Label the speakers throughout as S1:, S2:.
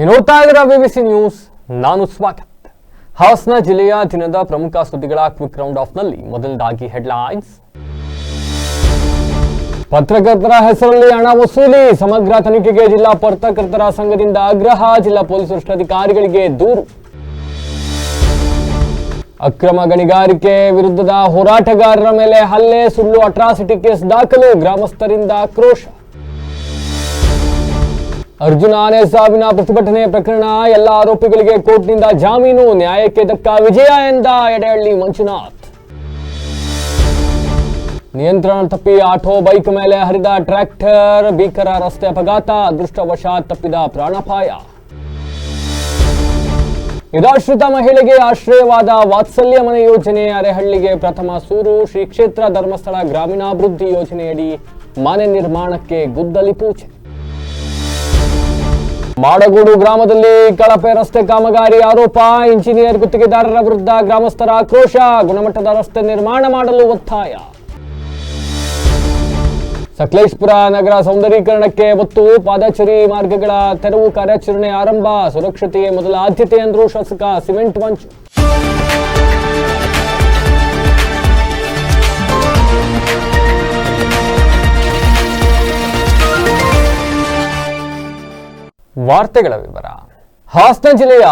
S1: ನೋಡ್ತಾ ಇದ್ದೀರಾ BBC news. ನಾನು ಸ್ವಾಗತ್. ಹಾಸನ ಜಿಲ್ಲೆಯ ದಿನದ ಪ್ರಮುಖ ಸುದ್ದಿಗಳ ಕ್ವಿಕ್ ರೌಂಡ್ ಆಫ್ ನಲ್ಲಿ ಮೊದಲದಾಗಿ ಹೆಡ್ಲೈನ್ಸ್. ಪತ್ರಕರ್ತರ ಹೆಸರಲ್ಲಿ ಹಣ ವಸೂಲಿ, ಸಮಗ್ರ ತನಿಖೆಗೆ ಜಿಲ್ಲಾ ಪತ್ರಕರ್ತರ ಸಂಘದಿಂದ ಆಗ್ರಹ, ಜಿಲ್ಲಾ ಪೊಲೀಸ್ ವರಿಷ್ಠಾಧಿಕಾರಿಗಳಿಗೆ ದೂರು. ಅಕ್ರಮ ಗಣಿಗಾರಿಕೆ ವಿರುದ್ಧದ ಹೋರಾಟಗಾರರ ಮೇಲೆ ಹಲ್ಲೆ, ಸುಳ್ಳು ಅಟ್ರಾಸಿಟಿ ಕೇಸ್ ದಾಖಲು, ಗ್ರಾಮಸ್ಥರಿಂದ ಆಕ್ರೋಶ. ಅರ್ಜುನ ಆನೆ ಸಾವಿನ ಪ್ರತಿಭಟನೆ ಪ್ರಕರಣ, ಎಲ್ಲ ಆರೋಪಿಗಳಿಗೆ ಕೋರ್ಟ್ನಿಂದ ಜಾಮೀನು, ನ್ಯಾಯಕ್ಕೆ ದಕ್ಕ ವಿಜಯ ಎಂದ ಎಡೆಹಳ್ಳಿ ಮಂಜುನಾಥ್. ನಿಯಂತ್ರಣ ತಪ್ಪಿ ಆಟೋ ಬೈಕ್ ಮೇಲೆ ಹರಿದ ಟ್ರ್ಯಾಕ್ಟರ್, ಭೀಕರ ರಸ್ತೆ ಅಪಘಾತ, ಅದೃಷ್ಟವಶಾತ್ ತಪ್ಪಿದ ಪ್ರಾಣಾಪಾಯ. ನಿರಾಶ್ರಿತ ಮಹಿಳೆಗೆ ಆಶ್ರಯವಾದ ವಾತ್ಸಲ್ಯ ಮನೆ ಯೋಜನೆ, ಅರೆಹಳ್ಳಿಗೆ ಪ್ರಥಮ ಸೂರು. ಶ್ರೀ ಕ್ಷೇತ್ರ ಧರ್ಮಸ್ಥಳ ಗ್ರಾಮೀಣಾಭಿವೃದ್ಧಿ ಯೋಜನೆಯಡಿ ಮನೆ ನಿರ್ಮಾಣಕ್ಕೆ ಗುದ್ದಲಿ ಪೂಜೆ. ಮಾಡಗೂಡು ಗ್ರಾಮದಲ್ಲಿ ಕಳಪೆ ರಸ್ತೆ ಕಾಮಗಾರಿ ಆರೋಪ, ಇಂಜಿನಿಯರ್ ಗುತ್ತಿಗೆದಾರರ ವಿರುದ್ಧ ಗ್ರಾಮಸ್ಥರ ಆಕ್ರೋಶ, ಗುಣಮಟ್ಟದ ರಸ್ತೆ ನಿರ್ಮಾಣ ಮಾಡಲು ಒತ್ತಾಯ. ಸಕಲೇಶಪುರ ನಗರ ಸೌಂದರೀಕರಣಕ್ಕೆ ಒತ್ತು, ಪಾದಚಾರಿ ಮಾರ್ಗಗಳ ತೆರವು ಕಾರ್ಯಾಚರಣೆ ಆರಂಭ, ಸುರಕ್ಷತೆಗೆ ಮೊದಲ ಆದ್ಯತೆ ಎಂದರು ಶಾಸಕ ಸಿಮೆಂಟ್ ಮಂಜು. ವಾರ್ತೆಗಳ ವಿವರ. ಹಾಸನ ಜಿಲ್ಲೆಯ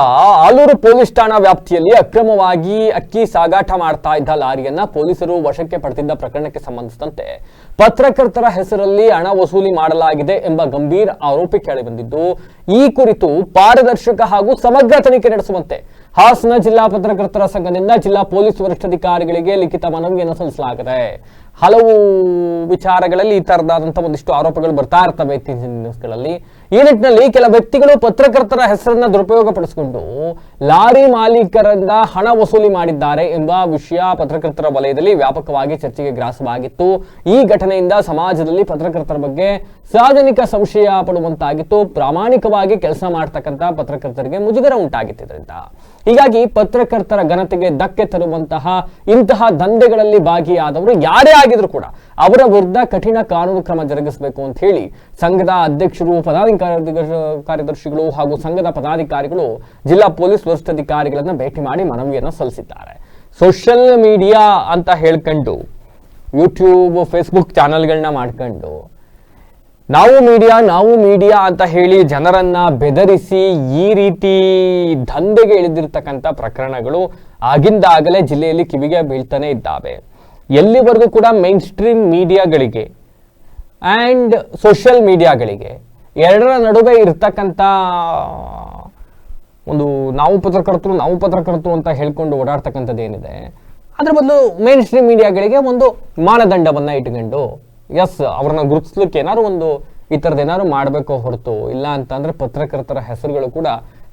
S1: ಆಲೂರು ಪೊಲೀಸ್ ಠಾಣಾ ವ್ಯಾಪ್ತಿಯಲ್ಲಿ ಅಕ್ರಮವಾಗಿ ಅಕ್ಕಿ ಸಾಗಾಟ ಮಾಡ್ತಾ ಇದ್ದ ಲಾರಿಯನ್ನ ಪೊಲೀಸರು ವಶಕ್ಕೆ ಪಡೆದಿದ್ದ ಪ್ರಕರಣಕ್ಕೆ ಸಂಬಂಧಿಸಿದಂತೆ ಪತ್ರಕರ್ತರ ಹೆಸರಲ್ಲಿ ಹಣ ವಸೂಲಿ ಮಾಡಲಾಗಿದೆ ಎಂಬ ಗಂಭೀರ ಆರೋಪ ಕೇಳಿಬಂದಿದ್ದು, ಈ ಕುರಿತು ಪಾರದರ್ಶಕ ಹಾಗೂ ಸಮಗ್ರ ತನಿಖೆ ನಡೆಸುವಂತೆ ಹಾಸನ ಜಿಲ್ಲಾ ಪತ್ರಕರ್ತರ ಸಂಘದಿಂದ ಜಿಲ್ಲಾ ಪೊಲೀಸ್ ವರಿಷ್ಠಾಧಿಕಾರಿಗಳಿಗೆ ಲಿಖಿತ ಮನವಿಯನ್ನು ಸಲ್ಲಿಸಲಾಗಿದೆ. ಹಲವು ವಿಚಾರಗಳಲ್ಲಿ ಈ ತರದಾದಂತಹ ಒಂದಿಷ್ಟು ಆರೋಪಗಳು ಬರ್ತಾ ಇರ್ತವೆ ಇತ್ತೀಚಿನ ನ್ಯೂಸ್ಗಳಲ್ಲಿ. ಈ ನಿಟ್ಟಿನಲ್ಲಿ ಕೆಲ ವ್ಯಕ್ತಿಗಳು ಪತ್ರಕರ್ತರ ಹೆಸರನ್ನ ದುರುಪಯೋಗ ಪಡಿಸಿಕೊಂಡು ಲಾರಿ ಮಾಲೀಕರಿಂದ ಹಣ ವಸೂಲಿ ಮಾಡಿದ್ದಾರೆ ಎಂಬ ವಿಷಯ ಪತ್ರಕರ್ತರ ವಲಯದಲ್ಲಿ ವ್ಯಾಪಕವಾಗಿ ಚರ್ಚೆಗೆ ಗ್ರಾಸವಾಗಿತ್ತು. ಈ ಘಟನೆಯಿಂದ ಸಮಾಜದಲ್ಲಿ ಪತ್ರಕರ್ತರ ಬಗ್ಗೆ ಸಾರ್ವಜನಿಕ ಸಂಶಯ ಪಡುವಂತಾಗಿತ್ತು. ಪ್ರಾಮಾಣಿಕವಾಗಿ ಕೆಲಸ ಮಾಡ್ತಕ್ಕಂಥ ಪತ್ರಕರ್ತರಿಗೆ ಮುಜುಗರ ಉಂಟಾಗಿದ್ದರಿಂದ ಹೀಗಾಗಿ ಪತ್ರಕರ್ತರ ಘನತೆಗೆ ಧಕ್ಕೆ ತರುವಂತಹ ಇಂತಹ ದಂಧೆಗಳಲ್ಲಿ ಭಾಗಿಯಾದವರು ಯಾರೇ ಆಗಿದ್ರು ಕೂಡ ಅವರ ವಿರುದ್ಧ ಕಠಿಣ ಕಾನೂನು ಕ್ರಮ ಜರುಗಿಸಬೇಕು ಅಂತ ಹೇಳಿ ಸಂಘದ ಅಧ್ಯಕ್ಷರು, ಕಾರ್ಯದರ್ಶಿಗಳು ಹಾಗೂ ಸಂಘದ ಪದಾಧಿಕಾರಿಗಳು ಜಿಲ್ಲಾ ಪೊಲೀಸ್ ವರಿಷ್ಠಾಧಿಕಾರಿಗಳನ್ನ ಭೇಟಿ ಮಾಡಿ ಮನವಿಯನ್ನು ಸಲ್ಲಿಸಿದ್ದಾರೆ. ಸೋಷಿಯಲ್ ಮೀಡಿಯಾ ಅಂತ ಹೇಳ್ಕೊಂಡು ಯೂಟ್ಯೂಬ್, ಫೇಸ್ಬುಕ್ ಚಾನೆಲ್ಗಳನ್ನ ಮಾಡ್ಕೊಂಡು ನಾವು ಮೀಡಿಯಾ ಅಂತ ಹೇಳಿ ಜನರನ್ನ ಬೆದರಿಸಿ ಈ ರೀತಿ ದಂಧೆಗೆ ಇಳಿದಿರ್ತಕ್ಕಂಥ ಪ್ರಕರಣಗಳು ಆಗಿಂದಾಗಲೇ ಜಿಲ್ಲೆಯಲ್ಲಿ ಕಿವಿಗೆ ಬೀಳ್ತಾನೆ ಇದ್ದಾವೆ. ಎಲ್ಲಿವರೆಗೂ ಕೂಡ ಮೈನ್ ಸ್ಟ್ರೀಮ್ ಮೀಡಿಯಾಗಳಿಗೆ ಆ್ಯಂಡ್ ಸೋಷಿಯಲ್ ಮೀಡಿಯಾಗಳಿಗೆ ಎರಡರ ನಡುವೆ ಇರ್ತಕ್ಕಂಥ ಒಂದು ನಾವು ಪತ್ರಕರ್ತರು ಅಂತ ಹೇಳ್ಕೊಂಡು ಓಡಾಡ್ತಕ್ಕಂಥದ್ದು ಏನಿದೆ, ಅದ್ರ ಬದಲು ಮೈನ್ ಸ್ಟ್ರೀಮ್ ಮೀಡಿಯಾಗಳಿಗೆ ಒಂದು ಮಾನದಂಡವನ್ನು ಇಟ್ಕೊಂಡು ಅವ್ರನ್ನ ಗುರುತಿಸ್ಲಿಕ್ಕೆ ಏನಾದ್ರು ಒಂದು ಈ ಥರದ್ದು ಏನಾದ್ರು ಮಾಡಬೇಕು ಹೊರತು ಇಲ್ಲ ಅಂತಂದ್ರೆ ಪತ್ರಕರ್ತರ ಹೆಸರುಗಳು ಕೂಡ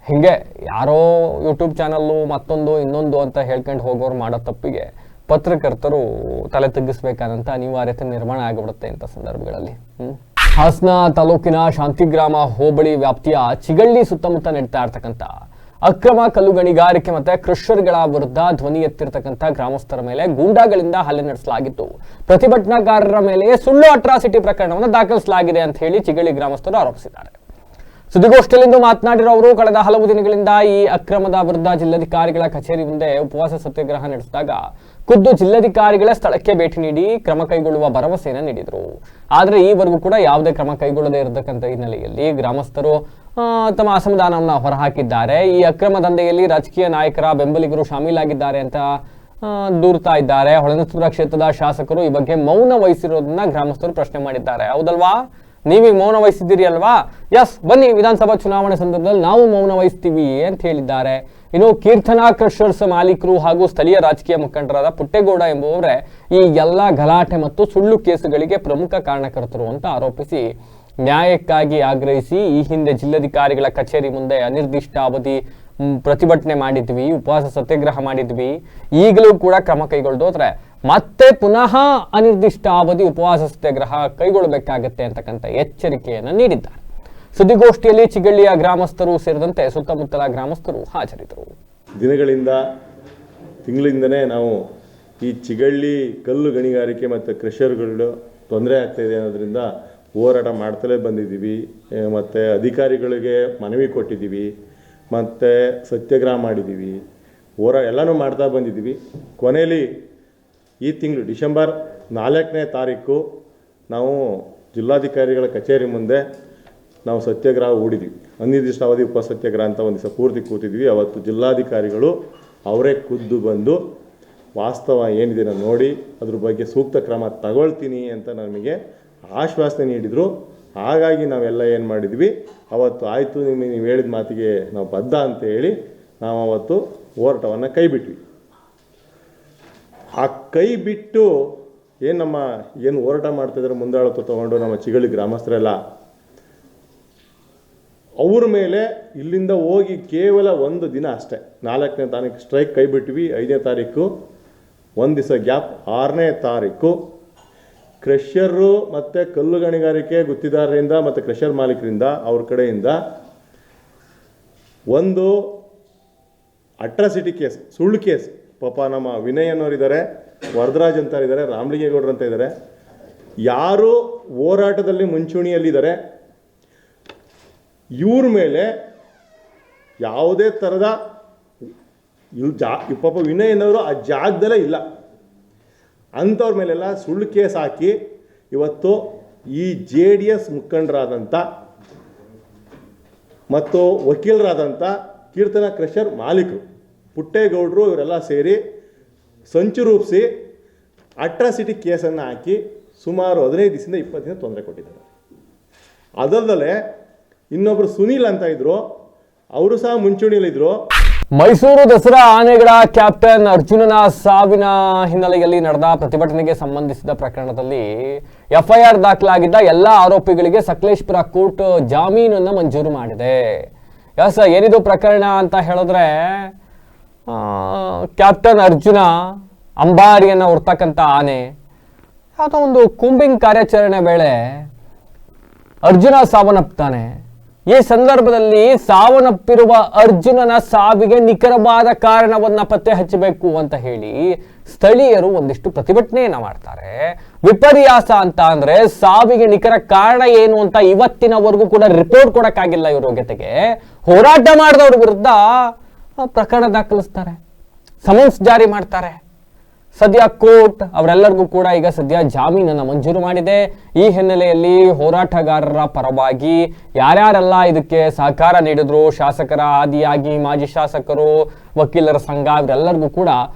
S1: ಹಿಂಗೆ ಯಾರೋ ಯೂಟ್ಯೂಬ್ ಚಾನಲ್ಲು ಮತ್ತೊಂದು ಇನ್ನೊಂದು ಅಂತ ಹೇಳ್ಕೊಂಡು ಹೋಗೋರು ಮಾಡೋ ತಪ್ಪಿಗೆ ಪತ್ರಕರ್ತರು ತಲೆ ತಗ್ಗಿಸ್ಬೇಕಾದಂತ ಅನಿವಾರ್ಯತೆ ನಿರ್ಮಾಣ ಆಗಿಬಿಡುತ್ತೆ ಇಂಥ ಸಂದರ್ಭಗಳಲ್ಲಿ. ಹಾಸನ ತಾಲೂಕಿನ ಶಾಂತಿಗ್ರಾಮ ಹೋಬಳಿ ವ್ಯಾಪ್ತಿಯ ಚಿಗಳ್ಳಿ ಸುತ್ತಮುತ್ತ ನಡೀತಾ ಇರ್ತಕ್ಕಂಥ ಅಕ್ರಮ ಕಲ್ಲು ಗಣಿಗಾರಿಕೆ ಮತ್ತೆ ಕ್ರಷರ್ಗಳ ವಿರುದ್ಧ ಧ್ವನಿ ಎತ್ತಿರ್ತಕ್ಕಂಥ ಗ್ರಾಮಸ್ಥರ ಮೇಲೆ ಗೂಂಡಾಗಳಿಂದ ಹಲ್ಲೆ ನಡೆಸಲಾಗಿತ್ತು. ಪ್ರತಿಭಟನಾಕಾರರ ಮೇಲೆ ಸುಳ್ಳು ಅಟ್ರಾಸಿಟಿ ಪ್ರಕರಣವನ್ನು ದಾಖಲಿಸಲಾಗಿದೆ ಅಂತ ಹೇಳಿ ಚಿಗಳ್ಳಿ ಗ್ರಾಮಸ್ಥರು ಆರೋಪಿಸಿದ್ದಾರೆ. ಸುದ್ದಿಗೋಷ್ಠಿಯಲ್ಲಿಂದು ಮಾತನಾಡಿರೋ ಅವರು, ಕಳೆದ ಹಲವು ದಿನಗಳಿಂದ ಈ ಅಕ್ರಮದ ವಿರುದ್ಧ ಜಿಲ್ಲಾಧಿಕಾರಿಗಳ ಕಚೇರಿ ಮುಂದೆ ಉಪವಾಸ ಸತ್ಯಾಗ್ರಹ ನಡೆಸಿದಾಗ ಖುದ್ದು ಜಿಲ್ಲಾಧಿಕಾರಿಗಳ ಸ್ಥಳಕ್ಕೆ ಭೇಟಿ ನೀಡಿ ಕ್ರಮ ಕೈಗೊಳ್ಳುವ ಭರವಸೆಯನ್ನು ನೀಡಿದರು. ಆದರೆ ಈವರೆಗೂ ಕೂಡ ಯಾವುದೇ ಕ್ರಮ ಕೈಗೊಳ್ಳದೇ ಇರತಕ್ಕಂಥ ಹಿನ್ನೆಲೆಯಲ್ಲಿ ಗ್ರಾಮಸ್ಥರು ತಮ್ಮ ಅಸಮಾಧಾನವನ್ನು ಹೊರಹಾಕಿದ್ದಾರೆ. ಈ ಅಕ್ರಮ ದಂಧೆಯಲ್ಲಿ ರಾಜಕೀಯ ನಾಯಕರ ಬೆಂಬಲಿಗರು ಶಾಮೀಲಾಗಿದ್ದಾರೆ ಅಂತ ದೂರ್ತಾ ಇದ್ದಾರೆ. ಹೊಳೆನರಸೀಪುರ ಕ್ಷೇತ್ರದ ಶಾಸಕರು ಈ ಬಗ್ಗೆ ಮೌನ ವಹಿಸಿರೋದನ್ನ ಗ್ರಾಮಸ್ಥರು ಪ್ರಶ್ನೆ ಮಾಡಿದ್ದಾರೆ. ಹೌದಲ್ವಾ, ನೀವೀಗ ಮೌನ ವಹಿಸಿದ್ದೀರಿ ಅಲ್ವಾ? ಬನ್ನಿ, ವಿಧಾನಸಭಾ ಚುನಾವಣೆ ಸಂದರ್ಭದಲ್ಲಿ ನಾವು ಮೌನ ವಹಿಸ್ತೀವಿ ಅಂತ ಹೇಳಿದ್ದಾರೆ. ಇನ್ನು ಕೀರ್ತನಾ ಕ್ರಷರ್ಸ್ ಮಾಲೀಕರು ಹಾಗೂ ಸ್ಥಳೀಯ ರಾಜಕೀಯ ಮುಖಂಡರಾದ ಪುಟ್ಟೇಗೌಡ ಎಂಬುವವರೇ ಈ ಎಲ್ಲ ಗಲಾಟೆ ಮತ್ತು ಸುಳ್ಳು ಕೇಸುಗಳಿಗೆ ಪ್ರಮುಖ ಕಾರಣಕರ್ತರು ಅಂತ ಆರೋಪಿಸಿ ನ್ಯಾಯಕ್ಕಾಗಿ ಆಗ್ರಹಿಸಿ ಈ ಹಿಂದೆ ಜಿಲ್ಲಾಧಿಕಾರಿಗಳ ಕಚೇರಿ ಮುಂದೆ ಅನಿರ್ದಿಷ್ಟ ಅವಧಿ ಪ್ರತಿಭಟನೆ ಮಾಡಿದ್ವಿ, ಉಪವಾಸ ಸತ್ಯಾಗ್ರಹ ಮಾಡಿದ್ವಿ. ಈಗಲೂ ಕೂಡ ಕ್ರಮ ಕೈಗೊಳ್ಳೋದ್ರೆ ಮತ್ತೆ ಪುನಃ ಅನಿರ್ದಿಷ್ಟ ಅವಧಿ ಉಪವಾಸ ಸತ್ಯಾಗ್ರಹ ಕೈಗೊಳ್ಳಬೇಕಾಗತ್ತೆ ಅಂತಕ್ಕಂಥ ಎಚ್ಚರಿಕೆಯನ್ನು ನೀಡಿದ್ದಾರೆ. ಸುದ್ದಿಗೋಷ್ಠಿಯಲ್ಲಿ ಚಿಗಳ್ಳಿಯ ಗ್ರಾಮಸ್ಥರು ಸೇರಿದಂತೆ ಸುತ್ತಮುತ್ತಲ ಗ್ರಾಮಸ್ಥರು ಹಾಜರಿದ್ದರು.
S2: ತಿಂಗಳಿಂದನೇ ನಾವು ಈ ಚಿಗಳ್ಳಿ ಕಲ್ಲು ಗಣಿಗಾರಿಕೆ ಮತ್ತು ಕ್ರಷರ್ಗಳು ತೊಂದರೆ ಆಗ್ತಾ ಇದೆ ಅನ್ನೋದ್ರಿಂದ ಹೋರಾಟ ಮಾಡ್ತಲೇ ಬಂದಿದ್ದೀವಿ. ಮತ್ತು ಅಧಿಕಾರಿಗಳಿಗೆ ಮನವಿ ಕೊಟ್ಟಿದ್ದೀವಿ, ಮತ್ತು ಸತ್ಯಾಗ್ರಹ ಮಾಡಿದ್ದೀವಿ, ಎಲ್ಲನೂ ಮಾಡ್ತಾ ಬಂದಿದ್ದೀವಿ. ಕೊನೆಯಲ್ಲಿ ಈ ತಿಂಗಳು ಡಿಸೆಂಬರ್ 4ನೇ ತಾರೀಕು ನಾವು ಜಿಲ್ಲಾಧಿಕಾರಿಗಳ ಕಚೇರಿ ಮುಂದೆ ನಾವು ಸತ್ಯಾಗ್ರಹ ಹೂಡಿದ್ವಿ. ಅನಿರ್ದಿಷ್ಟಾವಧಿ ಉಪಸತ್ಯಾಗ್ರಹ ಅಂತ ಒಂದು ದಿವಸ ಪೂರ್ತಿ ಕೂತಿದ್ವಿ. ಅವತ್ತು ಜಿಲ್ಲಾಧಿಕಾರಿಗಳು ಅವರೇ ಖುದ್ದು ಬಂದು ವಾಸ್ತವ ಏನಿದೆ ನಾನು ನೋಡಿ ಅದ್ರ ಬಗ್ಗೆ ಸೂಕ್ತ ಕ್ರಮ ತಗೊಳ್ತೀನಿ ಅಂತ ನಮಗೆ ಆಶ್ವಾಸನೆ ನೀಡಿದರು. ಹಾಗಾಗಿ ನಾವೆಲ್ಲ ಏನು ಮಾಡಿದ್ವಿ, ಅವತ್ತು ಆಯಿತು ನೀವು ಹೇಳಿದ ಮಾತಿಗೆ ನಾವು ಬದ್ಧ ಅಂತ ಹೇಳಿ ನಾವು ಅವತ್ತು ಹೋರಾಟವನ್ನು ಕೈ ಬಿಟ್ವಿ. ಆ ಕೈ ಬಿಟ್ಟು ಏನು ಹೋರಾಟ ಮಾಡ್ತಾಯಿದ್ರೆ ಮುಂದಾಳತ್ವ ತೊಗೊಂಡು ನಮ್ಮ ಚಿಗಳಿ ಗ್ರಾಮಸ್ಥರೆಲ್ಲ ಅವ್ರ ಮೇಲೆ ಇಲ್ಲಿಂದ ಹೋಗಿ ಕೇವಲ ಒಂದು ದಿನ ಅಷ್ಟೇ, 4ನೇ ತಾರೀಕು ಸ್ಟ್ರೈಕ್ ಕೈ ಬಿಟ್ವಿ. 5ನೇ ತಾರೀಕು ಒಂದು ದಿವಸ ಗ್ಯಾಪ್, 6ನೇ ತಾರೀಕು ಕ್ರಷರು ಮತ್ತು ಕಲ್ಲು ಗಣಿಗಾರಿಕೆ ಗುತ್ತಿದಾರರಿಂದ ಮತ್ತು ಕ್ರಷರ್ ಮಾಲೀಕರಿಂದ ಅವ್ರ ಕಡೆಯಿಂದ ಒಂದು ಅಟ್ರಾಸಿಟಿ ಕೇಸ್, ಸುಳ್ಳು ಕೇಸ್. ಪಾಪ ನಮ್ಮ ವಿನಯ್ ಅನ್ನೋರಿದ್ದಾರೆ, ವರದರಾಜ್ ಅಂತ ಇದ್ದಾರೆ, ರಾಮಲಿಂಗೇಗೌಡರು ಅಂತ ಇದ್ದಾರೆ, ಯಾರು ಹೋರಾಟದಲ್ಲಿ ಮುಂಚೂಣಿಯಲ್ಲಿದ್ದಾರೆ. ಇವ್ರ ಮೇಲೆ ಯಾವುದೇ ಥರದ ಪಾಪ ವಿನಯ್ ಅನ್ನೋರು ಆ ಜಾಗದಲ್ಲೇ ಇಲ್ಲ, ಅಂಥವ್ರ ಮೇಲೆಲ್ಲ ಸುಳ್ಳು ಕೇಸ್ ಹಾಕಿ ಇವತ್ತು ಈ JDS ಮುಖಂಡರಾದಂಥ ಮತ್ತು ವಕೀಲರಾದಂಥ ಕೀರ್ತನ ಕ್ರಷರ್ ಮಾಲೀಕರು ಪುಟ್ಟೇಗೌಡರು ಇವರೆಲ್ಲ ಸೇರಿ ಸಂಚು ರೂಪಿಸಿ ಅಟ್ರಾಸಿಟಿ ಕೇಸನ್ನು ಹಾಕಿ ಸುಮಾರು 15 ದಿವಸದಿಂದ 20 ದಿನ ತೊಂದರೆ ಕೊಟ್ಟಿದ್ದಾರೆ. ಅದಲ್ಲದೆ ಇನ್ನೊಬ್ಬರು ಸುನೀಲ್ ಅಂತ ಇದ್ರು, ಅವರು ಸಹ ಮುಂಚೂಣಿಯಲ್ಲಿದ್ದರು.
S1: ಮೈಸೂರು ದಸರಾ ಆನೆಗಳ ಕ್ಯಾಪ್ಟನ್ ಅರ್ಜುನನ ಸಾವಿನ ಹಿನ್ನೆಲೆಯಲ್ಲಿ ನಡೆದ ಪ್ರತಿಭಟನೆಗೆ ಸಂಬಂಧಿಸಿದ ಪ್ರಕರಣದಲ್ಲಿ FIR ದಾಖಲಾಗಿದ್ದ ಎಲ್ಲ ಆರೋಪಿಗಳಿಗೆ ಸಕಲೇಶಪುರ ಕೋರ್ಟ್ ಜಾಮೀನನ್ನು ಮಂಜೂರು ಮಾಡಿದೆ. ಏನಿದು ಪ್ರಕರಣ ಅಂತ ಹೇಳಿದ್ರೆ, ಕ್ಯಾಪ್ಟನ್ ಅರ್ಜುನ ಅಂಬಾರಿಯನ್ನು ಹೊರ್ತಕ್ಕಂಥ ಆನೆ ಯಾವುದೋ ಒಂದು ಕೂಂಬಿಂಗ್ ಕಾರ್ಯಾಚರಣೆ ವೇಳೆ ಅರ್ಜುನ ಸಾವನ್ನಪ್ತಾನೆ. ಈ ಸಂದರ್ಭದಲ್ಲಿ ಸಾವನ್ನಪ್ಪಿರುವ ಅರ್ಜುನನ ಸಾವಿಗೆ ನಿಖರವಾದ ಕಾರಣವನ್ನ ಪತ್ತೆ ಹಚ್ಚಬೇಕು ಅಂತ ಹೇಳಿ ಸ್ಥಳೀಯರು ಒಂದಿಷ್ಟು ಪ್ರತಿಭಟನೆಯನ್ನ ಮಾಡ್ತಾರೆ. ವಿಪರ್ಯಾಸ ಅಂತ ಅಂದ್ರೆ ಸಾವಿಗೆ ನಿಖರ ಕಾರಣ ಏನು ಅಂತ ಇವತ್ತಿನವರೆಗೂ ಕೂಡ ರಿಪೋರ್ಟ್ ಕೊಡಕ್ಕಾಗಿಲ್ಲ. ಇವರು ಜೊತೆಗೆ ಹೋರಾಟ ಮಾಡಿದವ್ರ ವಿರುದ್ಧ ಪ್ರಕರಣ ದಾಖಲಿಸ್ತಾರೆ, ಸಮನ್ಸ್ ಜಾರಿ ಮಾಡ್ತಾರೆ. ಸದ್ಯ ಕೋರ್ಟ್ ಅವರೆಲ್ಲರಿಗೂ ಕೂಡ ಈಗ ಸದ್ಯ ಜಾಮೀನನ್ನು ಮಂಜೂರು ಮಾಡಿದೆ. ಈ ಹಿನ್ನೆಲೆಯಲ್ಲಿ ಹೋರಾಟಗಾರರ ಪರವಾಗಿ ಯಾರ್ಯಾರೆಲ್ಲ ಇದಕ್ಕೆ ಸಹಕಾರ ನೀಡಿದ್ರು, ಶಾಸಕರ ಆದಿಯಾಗಿ ಮಾಜಿ ಶಾಸಕರು, ವಕೀಲರ ಸಂಘ, ಇವರೆಲ್ಲರಿಗೂ ಕೂಡ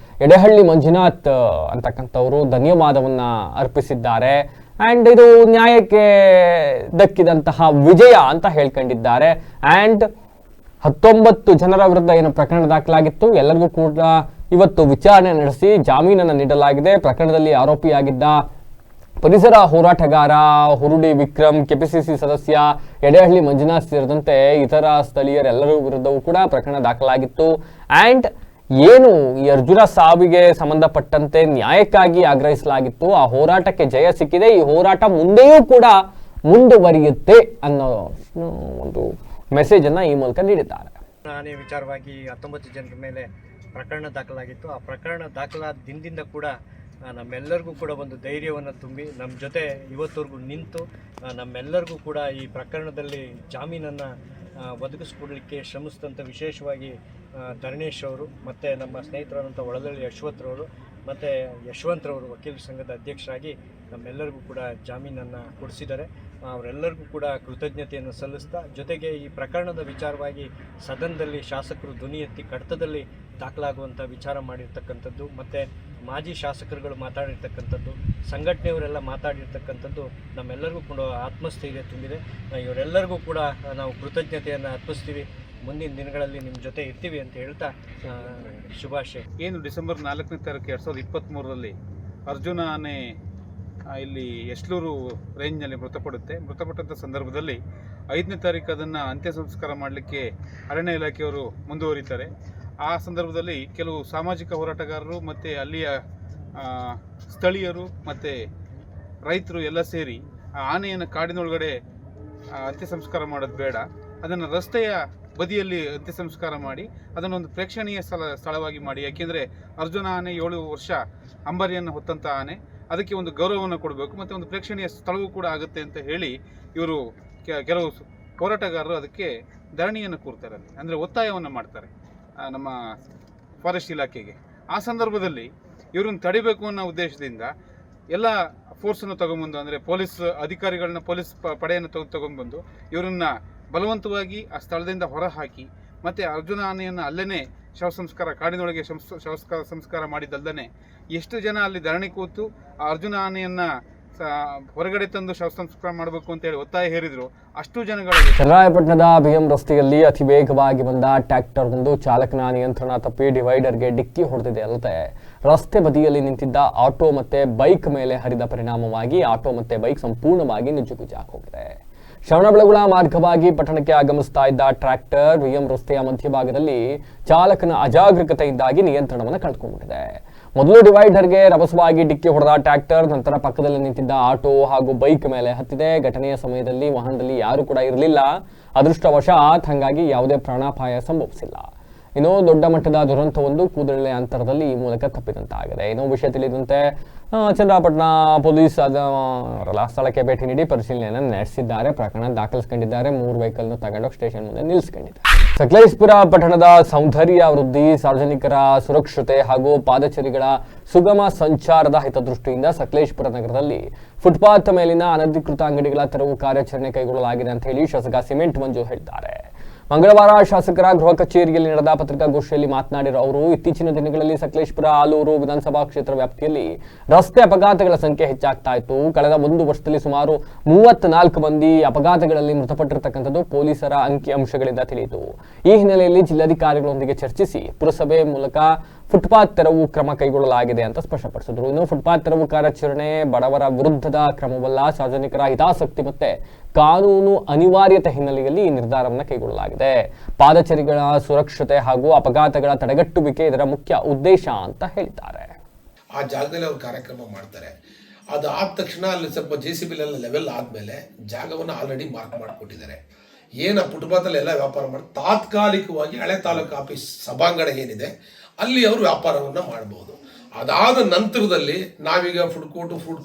S1: ಎಡೆಹಳ್ಳಿ ಮಂಜುನಾಥ್ ಅಂತಕ್ಕಂಥವರು ಧನ್ಯವಾದವನ್ನ ಅರ್ಪಿಸಿದ್ದಾರೆ. ಆ್ಯಂಡ್ ಇದು ನ್ಯಾಯಕ್ಕೆ ದಕ್ಕಿದಂತಹ ವಿಜಯ ಅಂತ ಹೇಳ್ಕೊಂಡಿದ್ದಾರೆ. ಆ್ಯಂಡ್ 19 ಜನರ ವಿರುದ್ಧ ಏನು ಪ್ರಕರಣ ದಾಖಲಾಗಿತ್ತು, ಎಲ್ಲರಿಗೂ ಕೂಡ ಇವತ್ತು ವಿಚಾರಣೆ ನಡೆಸಿ ಜಾಮೀನನ್ನು ನೀಡಲಾಗಿದೆ. ಪ್ರಕರಣದಲ್ಲಿ ಆರೋಪಿಯಾಗಿದ್ದ ಪರಿಸರ ಹೋರಾಟಗಾರ ಹುರುಡಿ ವಿಕ್ರಮ್, ಕೆಪಿಸಿಸಿ ಸದಸ್ಯ ಎಡೆಹಳ್ಳಿ ಮಂಜುನಾಥ್ ಸೇರಿದಂತೆ ಇತರ ಸ್ಥಳೀಯರೆಲ್ಲರ ವಿರುದ್ಧವೂ ಕೂಡ ಪ್ರಕರಣ ದಾಖಲಾಗಿತ್ತು. ಆ್ಯಂಡ್ ಏನು ಈ ಅರ್ಜುನ ಸಾವಿಗೆ ಸಂಬಂಧಪಟ್ಟಂತೆ ನ್ಯಾಯಕ್ಕಾಗಿ ಆಗ್ರಹಿಸಲಾಗಿತ್ತು, ಆ ಹೋರಾಟಕ್ಕೆ ಜಯ ಸಿಕ್ಕಿದೆ. ಈ ಹೋರಾಟ ಮುಂದೆಯೂ ಕೂಡ ಮುಂದುವರಿಯುತ್ತೆ ಅನ್ನೋ ಒಂದು ಮೆಸೇಜ್ ಅನ್ನ ಈ ಮೂಲಕ ನೀಡಿದ್ದಾರೆ.
S3: ಆನೆ ವಿಚಾರವಾಗಿ 19 ಜನರ ಮೇಲೆ ಪ್ರಕರಣ ದಾಖಲಾಗಿತ್ತು. ಆ ಪ್ರಕರಣ ದಾಖಲಾದ ದಿನದಿಂದ ಕೂಡ ನಮ್ಮೆಲ್ಲರಿಗೂ ಕೂಡ ಒಂದು ಧೈರ್ಯವನ್ನು ತುಂಬಿ ನಮ್ಮ ಜೊತೆ ಇವತ್ತವರೆಗೂ ನಿಂತು ನಮ್ಮೆಲ್ಲರಿಗೂ ಕೂಡ ಈ ಪ್ರಕರಣದಲ್ಲಿ ಜಾಮೀನನ್ನು ಒದಗಿಸ್ಕೊಡ್ಲಿಕ್ಕೆ ಶ್ರಮಿಸಿದಂಥ ವಿಶೇಷವಾಗಿ ಧರಣೇಶ್ ಅವರು ಮತ್ತು ನಮ್ಮ ಸ್ನೇಹಿತರಾದಂಥ ಒಳದಳ್ಳಿ ಯಶವಂತರವರು ಮತ್ತು ಯಶವಂತರವರು ವಕೀಲ ಸಂಘದ ಅಧ್ಯಕ್ಷರಾಗಿ ನಮ್ಮೆಲ್ಲರಿಗೂ ಕೂಡ ಜಾಮೀನನ್ನು ಕೊಡಿಸಿದ್ದಾರೆ. ಅವರೆಲ್ಲರಿಗೂ ಕೂಡ ಕೃತಜ್ಞತೆಯನ್ನು ಸಲ್ಲಿಸ್ತಾ, ಜೊತೆಗೆ ಈ ಪ್ರಕರಣದ ವಿಚಾರವಾಗಿ ಸದನದಲ್ಲಿ ಶಾಸಕರು ಧ್ವನಿ ಎತ್ತಿ ಕಡತದಲ್ಲಿ ದಾಖಲಾಗುವಂಥ ವಿಚಾರ ಮಾಡಿರ್ತಕ್ಕಂಥದ್ದು, ಮತ್ತು ಮಾಜಿ ಶಾಸಕರುಗಳು ಮಾತಾಡಿರ್ತಕ್ಕಂಥದ್ದು, ಸಂಘಟನೆಯವರೆಲ್ಲ ಮಾತಾಡಿರ್ತಕ್ಕಂಥದ್ದು ನಮ್ಮೆಲ್ಲರಿಗೂ ಕೂಡ ಆತ್ಮಸ್ಥೈರ್ಯ ತುಂಬಿದೆ. ಇವರೆಲ್ಲರಿಗೂ ಕೂಡ ನಾವು ಕೃತಜ್ಞತೆಯನ್ನು ಅರ್ಪಿಸ್ತೀವಿ. ಮುಂದಿನ ದಿನಗಳಲ್ಲಿ ನಿಮ್ಮ ಜೊತೆ ಇರ್ತೀವಿ ಅಂತ ಹೇಳ್ತಾ ಶುಭಾಶಯ.
S4: ಏನು ಡಿಸೆಂಬರ್ 4ನೇ ತಾರೀಕು 2023ರಲ್ಲಿ ಅರ್ಜುನ ಆನೆ ಇಲ್ಲಿ ಯಶ್ಲೂರು ರೇಂಜ್ನಲ್ಲಿ ಮೃತಪಟ್ಟಂಥ ಸಂದರ್ಭದಲ್ಲಿ 5ನೇ ತಾರೀಕು ಅದನ್ನು ಅಂತ್ಯ ಸಂಸ್ಕಾರ ಮಾಡಲಿಕ್ಕೆ ಅರಣ್ಯ ಇಲಾಖೆಯವರು ಮುಂದುವರಿತಾರೆ. ಆ ಸಂದರ್ಭದಲ್ಲಿ ಕೆಲವು ಸಾಮಾಜಿಕ ಹೋರಾಟಗಾರರು ಮತ್ತು ಅಲ್ಲಿಯ ಸ್ಥಳೀಯರು ಮತ್ತು ರೈತರು ಎಲ್ಲ ಸೇರಿ ಆ ಆನೆಯನ್ನು ಕಾಡಿನೊಳಗಡೆ ಅಂತ್ಯ ಸಂಸ್ಕಾರ ಮಾಡೋದು ಬೇಡ, ಅದನ್ನು ರಸ್ತೆಯ ಬದಿಯಲ್ಲಿ ಅಂತ್ಯ ಸಂಸ್ಕಾರ ಮಾಡಿ ಅದನ್ನೊಂದು ಪ್ರೇಕ್ಷಣೀಯ ಸ್ಥಳವಾಗಿ ಮಾಡಿ. ಯಾಕೆಂದರೆ ಅರ್ಜುನ ಆನೆ 7 ವರ್ಷ ಅಂಬಾರಿಯನ್ನು ಹೊತ್ತಂಥ ಆನೆ, ಅದಕ್ಕೆ ಒಂದು ಗೌರವವನ್ನು ಕೊಡಬೇಕು ಮತ್ತು ಒಂದು ಪ್ರೇಕ್ಷಣೀಯ ಸ್ಥಳವೂ ಕೂಡ ಆಗುತ್ತೆ ಅಂತ ಹೇಳಿ ಇವರು ಕೆಲವು ಹೋರಾಟಗಾರರು ಅದಕ್ಕೆ ಧರಣಿಯನ್ನು ಕೂರ್ತಾರೆ, ಅಂದರೆ ಒತ್ತಾಯವನ್ನು ಮಾಡ್ತಾರೆ ನಮ್ಮ ಫಾರೆಸ್ಟ್ ಇಲಾಖೆಗೆ. ಆ ಸಂದರ್ಭದಲ್ಲಿ ಇವ್ರನ್ನ ತಡಿಬೇಕು ಅನ್ನೋ ಉದ್ದೇಶದಿಂದ ಎಲ್ಲ ಫೋರ್ಸನ್ನು ತಗೊಂಬಂದು, ಅಂದರೆ ಪೊಲೀಸ್ ಅಧಿಕಾರಿಗಳನ್ನ, ಪೊಲೀಸ್ ಪಡೆಯನ್ನು ತಗೊಂಡ್ಬಂದು ಇವರನ್ನ ಬಲವಂತವಾಗಿ ಆ ಸ್ಥಳದಿಂದ ಹೊರಹಾಕಿ ಮತ್ತು ಅರ್ಜುನ ಆನೆಯನ್ನು ಅಲ್ಲೇ ಶವ ಸಂಸ್ಕಾರ, ಕಾಡಿನೊಳಗೆ ಸಂಸ್ಕಾರ ಮಾಡಿದ್ದಲ್ಲದೆ ಎಷ್ಟು ಜನ ಅಲ್ಲಿ ಧರಣಿ ಕೂತು ಆ ಅರ್ಜುನ ಆನೆಯನ್ನು ಹೊರಗಡೆ ತಂದು ಶವ ಸಂಸ್ಕಾರ ಮಾಡಬೇಕು ಅಂತೇಳಿ ಒತ್ತಾಯ ಹೇರಿದ್ರು. ಅಷ್ಟು ಜನಗಳಿಗೆ
S1: ಚನ್ನರಾಯಪಟ್ಟಣದ ಬಿಎಂ ರಸ್ತೆಯಲ್ಲಿ ಅತಿ ವೇಗವಾಗಿ ಬಂದ ಟ್ರ್ಯಾಕ್ಟರ್ ಒಂದು ಚಾಲಕನ ನಿಯಂತ್ರಣ ತಪ್ಪಿ ಡಿವೈಡರ್ಗೆ ಡಿಕ್ಕಿ ಹೊಡೆದಿದೆ ಅಲ್ಲದೆ ರಸ್ತೆ ಬದಿಯಲ್ಲಿ ನಿಂತಿದ್ದ ಆಟೋ ಮತ್ತೆ ಬೈಕ್ ಮೇಲೆ ಹರಿದ ಪರಿಣಾಮವಾಗಿ ಆಟೋ ಮತ್ತೆ ಬೈಕ್ ಸಂಪೂರ್ಣವಾಗಿ ನುಜ್ಜುಗುಜ್ಜಾಗಿ ಹೋಗಿದೆ. ಶ್ರವಣಬೆಳಗೊಳ ಮಾರ್ಗವಾಗಿ ಪಟ್ಟಣಕ್ಕೆ ಆಗಮಿಸ್ತಾ ಇದ್ದ ಟ್ರ್ಯಾಕ್ಟರ್ ಬಿಎಂ ರಸ್ತೆಯ ಮಧ್ಯಭಾಗದಲ್ಲಿ ಚಾಲಕನ ಅಜಾಗರೂಕತೆಯಿಂದಾಗಿ ನಿಯಂತ್ರಣವನ್ನು ಕಳೆದುಕೊಂಡಿದೆ. ಮೊದಲು ಡಿವೈಡರ್ಗೆ ರಭಸವಾಗಿ ಡಿಕ್ಕಿ ಹೊಡೆದ ಟ್ರ್ಯಾಕ್ಟರ್ ನಂತರ ಪಕ್ಕದಲ್ಲಿ ನಿಂತಿದ್ದ ಆಟೋ ಹಾಗೂ ಬೈಕ್ ಮೇಲೆ ಹತ್ತಿದೆ. ಘಟನೆಯ ಸಮಯದಲ್ಲಿ ವಾಹನದಲ್ಲಿ ಯಾರು ಕೂಡ ಇರಲಿಲ್ಲ. ಅದೃಷ್ಟವಶಾತ್ ಹಾಗಾಗಿ ಯಾವುದೇ ಪ್ರಾಣಾಪಾಯ ಸಂಭವಿಸಿಲ್ಲ. ಇನ್ನು ದೊಡ್ಡ ಮಟ್ಟದ ದುರಂತವೊಂದು ಕೂದಲೆಳೆ ಅಂತರದಲ್ಲಿ ಈ ಮೂಲಕ ತಪ್ಪಿದಂತಾಗಿದೆ. ಇನ್ನು ವಿಷಯ ತಿಳಿದಂತೆ ಚನ್ನರಾಯಪಟ್ಟಣ ಪೊಲೀಸ್ ಅವರೆಲ್ಲ ಸ್ಥಳಕ್ಕೆ ಭೇಟಿ ನೀಡಿ ಪರಿಶೀಲನೆಯನ್ನು ನಡೆಸಿದ್ದಾರೆ. ಪ್ರಕರಣ ದಾಖಲಿಸಿಕೊಂಡಿದ್ದಾರೆ. 3 ವೆಹಿಕಲ್ನ ತಗೊಂಡೋಗಿ ಸ್ಟೇಷನ್ ಮುಂದೆ ನಿಲ್ಲಿಸಿಕೊಂಡಿದ್ದಾರೆ. ಸಕಲೇಶಪುರ ಪಟ್ಟಣದ ಸೌಂದರ್ಯ ವೃದ್ಧಿ, ಸಾರ್ವಜನಿಕರ ಸುರಕ್ಷತೆ ಹಾಗೂ ಪಾದಚಾರಿಗಳ ಸುಗಮ ಸಂಚಾರದ ಹಿತದೃಷ್ಟಿಯಿಂದ ಸಕಲೇಶಪುರ ನಗರದಲ್ಲಿ ಫುಟ್ಪಾತ್ ಮೇಲಿನ ಅನಧಿಕೃತ ಅಂಗಡಿಗಳ ತೆರವು ಕಾರ್ಯಾಚರಣೆ ಕೈಗೊಳ್ಳಲಾಗಿದೆ ಅಂತ ಹೇಳಿ ಶಾಸಕ ಸಿಮೆಂಟ್ ಮಂಜು ಹೇಳಿದ್ದಾರೆ. ಮಂಗಳವಾರ ಶಾಸಕರ ಗೃಹ ಕಚೇರಿಯಲ್ಲಿ ನಡೆದ ಪತ್ರಿಕಾಗೋಷ್ಠಿಯಲ್ಲಿ ಮಾತನಾಡಿರೋ ಅವರು, ಇತ್ತೀಚಿನ ದಿನಗಳಲ್ಲಿ ಸಕಲೇಶಪುರ, ಆಲೂರು ವಿಧಾನಸಭಾ ಕ್ಷೇತ್ರ ವ್ಯಾಪ್ತಿಯಲ್ಲಿ ರಸ್ತೆ ಅಪಘಾತಗಳ ಸಂಖ್ಯೆ ಹೆಚ್ಚಾಗ್ತಾ ಇತ್ತು. ಕಳೆದ 1 ವರ್ಷದಲ್ಲಿ ಸುಮಾರು 34 ಮಂದಿ ಅಪಘಾತಗಳಲ್ಲಿ ಮೃತಪಟ್ಟಿರತಕ್ಕಂಥದ್ದು ಪೊಲೀಸರ ಅಂಕಿ ಅಂಶಗಳಿಂದ ತಿಳಿಯಿತು. ಈ ಹಿನ್ನೆಲೆಯಲ್ಲಿ ಜಿಲ್ಲಾಧಿಕಾರಿಗಳೊಂದಿಗೆ ಚರ್ಚಿಸಿ ಪುರಸಭೆ ಮೂಲಕ ಫುಟ್ಪಾತ್ ತೆರವು ಕ್ರಮ ಕೈಗೊಳ್ಳಲಾಗಿದೆ ಅಂತ ಸ್ಪಷ್ಟಪಡಿಸಿದರು. ಇನ್ನು ಫುಟ್ಪಾತ್ ತೆರವು ಕಾರ್ಯಾಚರಣೆ ಬಡವರ ವಿರುದ್ಧದ ಕ್ರಮವಲ್ಲ, ಸಾರ್ವಜನಿಕರ ಹಿತಾಸಕ್ತಿ ಮತ್ತೆ ಕಾನೂನು ಅನಿವಾರ್ಯತೆ ಹಿನ್ನೆಲೆಯಲ್ಲಿ ಈ ನಿರ್ಧಾರವನ್ನು ಕೈಗೊಳ್ಳಲಾಗಿದೆ. ಪಾದಚಾರಿಗಳ ಸುರಕ್ಷತೆ ಹಾಗೂ ಅಪಘಾತಗಳ ತಡೆಗಟ್ಟುವಿಕೆ ಇದರ ಮುಖ್ಯ ಉದ್ದೇಶ ಅಂತ ಹೇಳಿದ್ದಾರೆ.
S5: ಆ ಜಾಗದಲ್ಲಿ ಅವರು ಕಾರ್ಯಕ್ರಮ ಮಾಡ್ತಾರೆ. ಅದು ಆದ ತಕ್ಷಣ ಅಲ್ಲಿ ಸ್ವಲ್ಪ JCB ಲೆವೆಲ್ ಆದಮೇಲೆ ಜಾಗವನ್ನು ಆಲ್ರೆಡಿ ಮಾರ್ಕ್ ಮಾಡಿಕೊಟ್ಟಿದ್ದಾರೆ. ಏನು ಫುಟ್ಪಾತಲ್ಲಿ ಎಲ್ಲ ವ್ಯಾಪಾರ ಮಾಡಿ ತಾತ್ಕಾಲಿಕವಾಗಿ ಹಳೆ ತಾಲೂಕು ಆಫೀಸ್ ಸಭಾಂಗಣ ಏನಿದೆ ಅಲ್ಲಿ ಅವರು ವ್ಯಾಪಾರವನ್ನು ಮಾಡ್ಬೋದು. ಅದಾದ ನಂತರದಲ್ಲಿ ನಾವೀಗ ಫುಡ್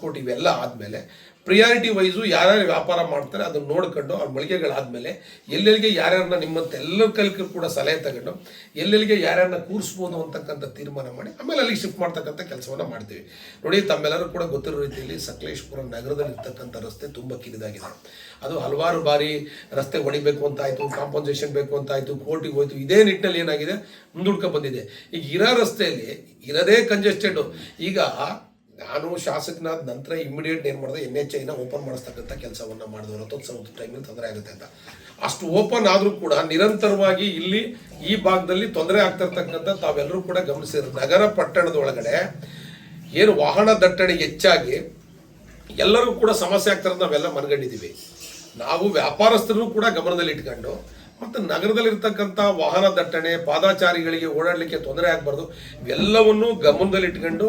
S5: ಕೋರ್ಟ್ ಇವೆಲ್ಲ ಆದಮೇಲೆ ಪ್ರಿಯಾರಿಟಿ ವೈಸು ಯಾರ್ಯಾರು ವ್ಯಾಪಾರ ಮಾಡ್ತಾರೆ ಅದನ್ನು ನೋಡ್ಕೊಂಡು ಅವ್ರ ಮಳಿಗೆಗಳಾದಮೇಲೆ ಎಲ್ಲೆಲ್ಲಿಗೆ ಯಾರ್ಯಾರನ್ನ ನಿಮ್ಮಂತ ಎಲ್ಲರ ಕಲಿಕೆ ಕೂಡ ಸಲಹೆ ತಗೊಂಡು ಎಲ್ಲೆಲ್ಲಿಗೆ ಯಾರ್ಯಾರನ್ನ ಕೂರಿಸ್ಬೋದು ಅಂತಕ್ಕಂಥ ತೀರ್ಮಾನ ಮಾಡಿ ಆಮೇಲೆ ಅಲ್ಲಿಗೆ ಶಿಫ್ಟ್ ಮಾಡ್ತಕ್ಕಂಥ ಕೆಲಸವನ್ನು ಮಾಡ್ತೀವಿ. ನೋಡಿ, ತಮ್ಮೆಲ್ಲರೂ ಕೂಡ ಗೊತ್ತಿರೋ ರೀತಿಯಲ್ಲಿ ಸಕಲೇಶಪುರ ನಗರದಲ್ಲಿ ಇರ್ತಕ್ಕಂಥ ರಸ್ತೆ ತುಂಬ ಕಿರಿದಾಗಿದೆ. ಅದು ಹಲವಾರು ಬಾರಿ ರಸ್ತೆ ಹೊಡಿಬೇಕು ಅಂತ ಆಯಿತು, ಕಾಂಪನ್ಸೇಷನ್ ಬೇಕು ಅಂತ ಆಯಿತು, ಕೋರ್ಟಿಗೆ ಹೋಯ್ತು. ಇದೇ ನಿಟ್ಟಿನಲ್ಲಿ ಏನಾಗಿದೆ, ಮುಂದೂಡ್ಕೊ ಬಂದಿದೆ. ಈಗ ಇರೋ ರಸ್ತೆಯಲ್ಲಿ ಇರೋದೇ ಕಂಜೆಸ್ಟೆಡ್. ಈಗ ನಾನು ಶಾಸಕನಾದ ನಂತರ ಇಮಿಡಿಯೇಟ್ ಏನು ಮಾಡಿದೆ, NHIನ ಓಪನ್ ಮಾಡಿಸ್ತಕ್ಕಂಥ ಕೆಲಸವನ್ನು ಮಾಡಿದ್ರು. ರಥೋತ್ಸವದ ಟೈಮಲ್ಲಿ ತೊಂದರೆ ಆಗುತ್ತೆ ಅಂತ. ಅಷ್ಟು ಓಪನ್ ಆದರೂ ಕೂಡ ನಿರಂತರವಾಗಿ ಇಲ್ಲಿ ಈ ಭಾಗದಲ್ಲಿ ತೊಂದರೆ ಆಗ್ತಿರ್ತಕ್ಕಂಥ ತಾವೆಲ್ಲರೂ ಕೂಡ ಗಮನಿಸಿದ್ರು. ನಗರ ಪಟ್ಟಣದ ಒಳಗಡೆ ಏನು ವಾಹನ ದಟ್ಟಣೆ ಹೆಚ್ಚಾಗಿ ಎಲ್ಲರೂ ಕೂಡ ಸಮಸ್ಯೆ ಆಗ್ತಿರೋದು ನಾವೆಲ್ಲ ಮನಗಂಡಿದ್ದೀವಿ. ನಾವು ವ್ಯಾಪಾರಸ್ಥರು ಕೂಡ ಗಮನದಲ್ಲಿ ಇಟ್ಕೊಂಡು ಮತ್ತು ನಗರದಲ್ಲಿರ್ತಕ್ಕಂಥ ವಾಹನ ದಟ್ಟಣೆ, ಪಾದಾಚಾರಿಗಳಿಗೆ ಓಡಾಡಲಿಕ್ಕೆ ತೊಂದರೆ ಆಗಬಾರ್ದು, ಇವೆಲ್ಲವನ್ನೂ ಗಮನದಲ್ಲಿ ಇಟ್ಕೊಂಡು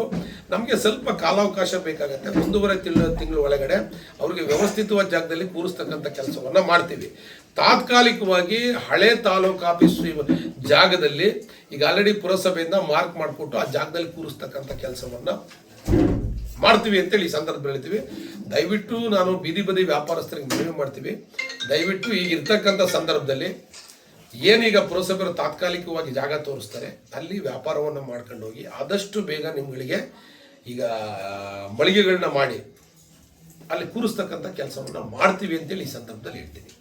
S5: ನಮಗೆ ಸ್ವಲ್ಪ ಕಾಲಾವಕಾಶ ಬೇಕಾಗತ್ತೆ. 1.5 ತಿಂಗಳ ಒಳಗಡೆ ಅವ್ರಿಗೆ ವ್ಯವಸ್ಥಿತವಾದ ಜಾಗದಲ್ಲಿ ಕೂರಿಸ್ತಕ್ಕಂಥ ಕೆಲಸವನ್ನು ಮಾಡ್ತೀವಿ. ತಾತ್ಕಾಲಿಕವಾಗಿ ಹಳೆ ತಾಲೂಕು ಆಫೀಸ್ ಜಾಗದಲ್ಲಿ ಈಗ ಆಲ್ರೆಡಿ ಪುರಸಭೆಯಿಂದ ಮಾರ್ಕ್ ಮಾಡಿಕೊಟ್ಟು ಆ ಜಾಗದಲ್ಲಿ ಕೂರಿಸ್ತಕ್ಕಂಥ ಕೆಲಸವನ್ನು ಮಾಡ್ತೀವಿ ಅಂತೇಳಿ ಈ ಸಂದರ್ಭದಲ್ಲಿ ಹೇಳ್ತೀವಿ. ದಯವಿಟ್ಟು ನಾನು ಬೀದಿ ಬದಿ ವ್ಯಾಪಾರಸ್ಥರಿಗೆ ಮನವಿ ಮಾಡ್ತೀವಿ, ದಯವಿಟ್ಟು ಈಗ ಇರ್ತಕ್ಕಂಥ ಸಂದರ್ಭದಲ್ಲಿ ಏನೀಗ ಪುರಸಭೆಯವರು ತಾತ್ಕಾಲಿಕವಾಗಿ ಜಾಗ ತೋರಿಸ್ತಾರೆ ಅಲ್ಲಿ ವ್ಯಾಪಾರವನ್ನು ಮಾಡ್ಕೊಂಡು ಹೋಗಿ ಆದಷ್ಟು ಬೇಗ ನಿಮ್ಗಳಿಗೆ ಈಗ ಮಳಿಗೆಗಳನ್ನ ಮಾಡಿ ಅಲ್ಲಿ ಕೂರಿಸ್ತಕ್ಕಂಥ ಕೆಲಸವನ್ನು ಮಾಡ್ತೀವಿ ಅಂತೇಳಿ ಈ ಸಂದರ್ಭದಲ್ಲಿ ಹೇಳ್ತೀನಿ.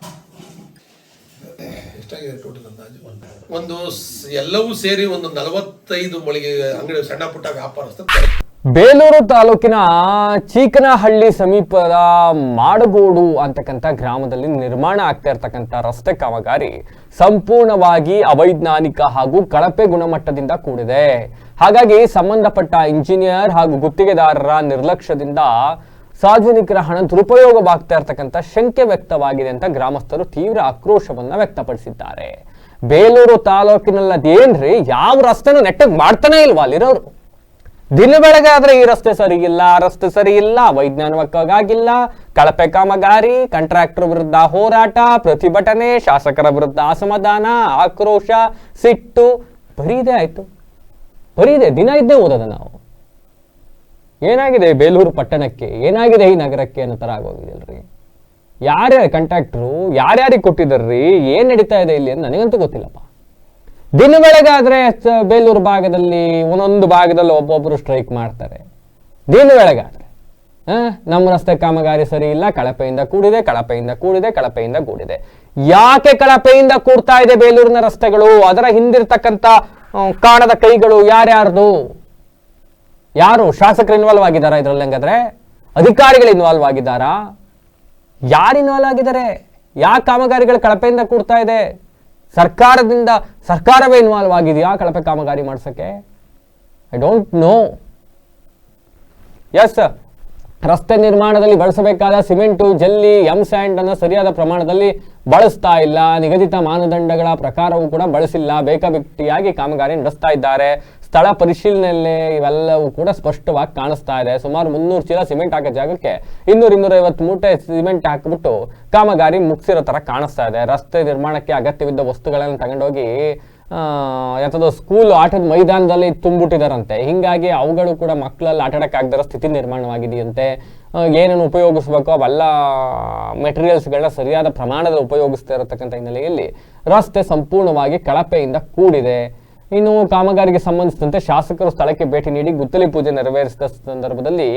S5: ಎಷ್ಟಾಗಿದೆ ಟೋಟಲ್ ಅಂದಾಜು? ಎಲ್ಲವೂ ಸೇರಿ ಒಂದು 45 ಮಳಿಗೆ ಅಂಗಡಿ, ಸಣ್ಣ ಪುಟ್ಟ ವ್ಯಾಪಾರಸ್ಥರು.
S1: ಬೇಲೂರು ತಾಲೂಕಿನ ಚೀಕನಹಳ್ಳಿ ಸಮೀಪದ ಮಾಡಗೋಡು ಅಂತಕ್ಕಂಥ ಗ್ರಾಮದಲ್ಲಿ ನಿರ್ಮಾಣ ಆಗ್ತಾ ಇರ್ತಕ್ಕಂಥ ರಸ್ತೆ ಕಾಮಗಾರಿ ಸಂಪೂರ್ಣವಾಗಿ ಅವೈಜ್ಞಾನಿಕ ಹಾಗೂ ಕಳಪೆ ಗುಣಮಟ್ಟದಿಂದ ಕೂಡಿದೆ. ಹಾಗಾಗಿ ಸಂಬಂಧಪಟ್ಟ ಇಂಜಿನಿಯರ್ ಹಾಗೂ ಗುತ್ತಿಗೆದಾರರ ನಿರ್ಲಕ್ಷ್ಯದಿಂದ ಸಾರ್ವಜನಿಕರ ಹಣ ದುರುಪಯೋಗವಾಗ್ತಾ ಇರ್ತಕ್ಕಂಥ ಶಂಕೆ ವ್ಯಕ್ತವಾಗಿದೆ ಅಂತ ಗ್ರಾಮಸ್ಥರು ತೀವ್ರ ಆಕ್ರೋಶವನ್ನ ವ್ಯಕ್ತಪಡಿಸಿದ್ದಾರೆ. ಬೇಲೂರು ತಾಲೂಕಿನಲ್ಲದೇನ್ರಿ ಯಾವ ರಸ್ತೆನೂ ನೆಟ್ಟಗೆ ಮಾಡ್ತಾನೆ ಇಲ್ವಾ ಅಲ್ಲಿರೋರು? ದಿನ ಬೆಳಗ್ಗೆ ಆದ್ರೆ ಈ ರಸ್ತೆ ಸರಿ ಇಲ್ಲ, ರಸ್ತೆ ಸರಿ ಇಲ್ಲ, ವೈಜ್ಞಾನಿಕವಾಗಿಲ್ಲ, ಕಳಪೆ ಕಾಮಗಾರಿ, ಕಾಂಟ್ರಾಕ್ಟರ್ ವಿರುದ್ಧ ಹೋರಾಟ, ಪ್ರತಿಭಟನೆ, ಶಾಸಕರ ವಿರುದ್ಧ ಅಸಮಾಧಾನ, ಆಕ್ರೋಶ, ಸಿಟ್ಟು, ಬರೀ ಇದೆ ಆಯ್ತು. ಬರೀ ಇದೆ, ದಿನ ಇದ್ದೇ ಓದೋದ ನಾವು. ಏನಾಗಿದೆ ಬೇಲೂರು ಪಟ್ಟಣಕ್ಕೆ, ಏನಾಗಿದೆ ಈ ನಗರಕ್ಕೆ ಅನ್ನೋ ಥರ ಆಗೋಗಿದೆಯಲ್ರಿ. ಯಾರ್ಯಾರು ಕಾಂಟ್ಯಾಕ್ಟ್ರು ಯಾರ್ಯಾರಿಗೆ ಕೊಟ್ಟಿದ್ದಾರ್ರಿ, ಏನು ನಡೀತಾ ಇದೆ ಇಲ್ಲಿ ಅಂತ ನನಗಂತೂ ಗೊತ್ತಿಲ್ಲಪ್ಪ. ದಿನ ಬೆಳಗಾದ್ರೆ ಬೇಲೂರು ಭಾಗದಲ್ಲಿ ಒಂದೊಂದು ಭಾಗದಲ್ಲಿ ಒಬ್ಬೊಬ್ಬರು ಸ್ಟ್ರೈಕ್ ಮಾಡ್ತಾರೆ. ದಿನ ಬೆಳಗಾದ್ರೆ ನಮ್ಮ ರಸ್ತೆ ಕಾಮಗಾರಿ ಸರಿ ಇಲ್ಲ, ಕಳಪೆಯಿಂದ ಕೂಡಿದೆ, ಕಳಪೆಯಿಂದ ಕೂಡಿದೆ, ಕಳಪೆಯಿಂದ ಕೂಡಿದೆ. ಯಾಕೆ ಕಳಪೆಯಿಂದ ಕೂಡ್ತಾ ಇದೆ ಬೇಲೂರಿನ ರಸ್ತೆಗಳು? ಅದರ ಹಿಂದಿರ್ತಕ್ಕಂಥ ಕಾಣದ ಕೈಗಳು ಯಾರ್ಯಾರ್ದು? ಯಾರು ಶಾಸಕರು ಇನ್ವಾಲ್ವ್ ಆಗಿದ್ದಾರಾ ಇದ್ರಲ್ಲಿ? ಹಂಗಾದ್ರೆ ಅಧಿಕಾರಿಗಳು ಇನ್ವಾಲ್ವ್ ಆಗಿದ್ದಾರಾ? ಯಾರು ಇನ್ವಾಲ್ವ್ ಆಗಿದ್ದಾರೆ? ಯಾಕೆ ಕಾಮಗಾರಿಗಳು ಕಳಪೆಯಿಂದ ಕೂಡ್ತಾ ಇದೆ? ಸರ್ಕಾರವೇ ಇನ್ವಾಲ್ವ್ ಆಗಿದೆಯಾ ಕಳಪೆ ಕಾಮಗಾರಿ ಮಾಡ್ಸಕ್ಕೆ? I don't know. ಎಸ್, ರಸ್ತೆ ನಿರ್ಮಾಣದಲ್ಲಿ ಬಳಸಬೇಕಾದ ಸಿಮೆಂಟು, ಜಲ್ಲಿ, ಸ್ಯಾಂಡ್ ಅನ್ನು ಸರಿಯಾದ ಪ್ರಮಾಣದಲ್ಲಿ ಬಳಸ್ತಾ ಇಲ್ಲ. ನಿಗದಿತ ಮಾನದಂಡಗಳ ಪ್ರಕಾರವೂ ಕೂಡ ಬಳಸಿಲ್ಲ. ಬೇಕಾಬಿಟ್ಟಿಯಾಗಿ ಕಾಮಗಾರಿ ನಡೆಸ್ತಾ ಇದ್ದಾರೆ. ಸ್ಥಳ ಪರಿಶೀಲನೆಯಲ್ಲಿ ಇವೆಲ್ಲವೂ ಕೂಡ ಸ್ಪಷ್ಟವಾಗಿ ಕಾಣಿಸ್ತಾ ಇದೆ. ಸುಮಾರು 300 ಚೀಲ ಸಿಮೆಂಟ್ ಹಾಕೋ ಜಾಗಕ್ಕೆ 200-250 ಮೂಟೆ ಸಿಮೆಂಟ್ ಹಾಕಿಬಿಟ್ಟು ಕಾಮಗಾರಿ ಮುಗಿಸಿರೋ ಥರ ಕಾಣಿಸ್ತಾ ಇದೆ. ರಸ್ತೆ ನಿರ್ಮಾಣಕ್ಕೆ ಅಗತ್ಯವಿದ್ದ ವಸ್ತುಗಳನ್ನು ತಗೊಂಡೋಗಿ ಎಂಥದ್ದು ಸ್ಕೂಲ್ ಆಟದ ಮೈದಾನದಲ್ಲಿ ತುಂಬಿಟ್ಟಿದಾರಂತೆ. ಹೀಗಾಗಿ ಅವುಗಳು ಕೂಡ ಮಕ್ಕಳಲ್ಲಿ ಆಟಾಡೋಕ್ಕಾಗದಿರೋ ಸ್ಥಿತಿ ನಿರ್ಮಾಣವಾಗಿದೆಯಂತೆ. ಏನೇನು ಉಪಯೋಗಿಸ್ಬೇಕೋ ಅವೆಲ್ಲ ಮೆಟೀರಿಯಲ್ಸ್ಗಳನ್ನ ಸರಿಯಾದ ಪ್ರಮಾಣದಲ್ಲಿ ಉಪಯೋಗಿಸ್ತಾ ಇರತಕ್ಕಂಥ ಹಿನ್ನೆಲೆಯಲ್ಲಿ ರಸ್ತೆ ಸಂಪೂರ್ಣವಾಗಿ ಕಳಪೆಯಿಂದ ಕೂಡಿದೆ. ಇನ್ನು ಕಾಮಗಾರಿಗೆ ಸಂಬಂಧಿಸಿದಂತೆ ಶಾಸಕರು ಸ್ಥಳಕ್ಕೆ ಭೇಟಿ ನೀಡಿ ಗುದ್ದಲಿ ಪೂಜೆ ನೆರವೇರಿಸಿದ ಸಂದರ್ಭದಲ್ಲಿ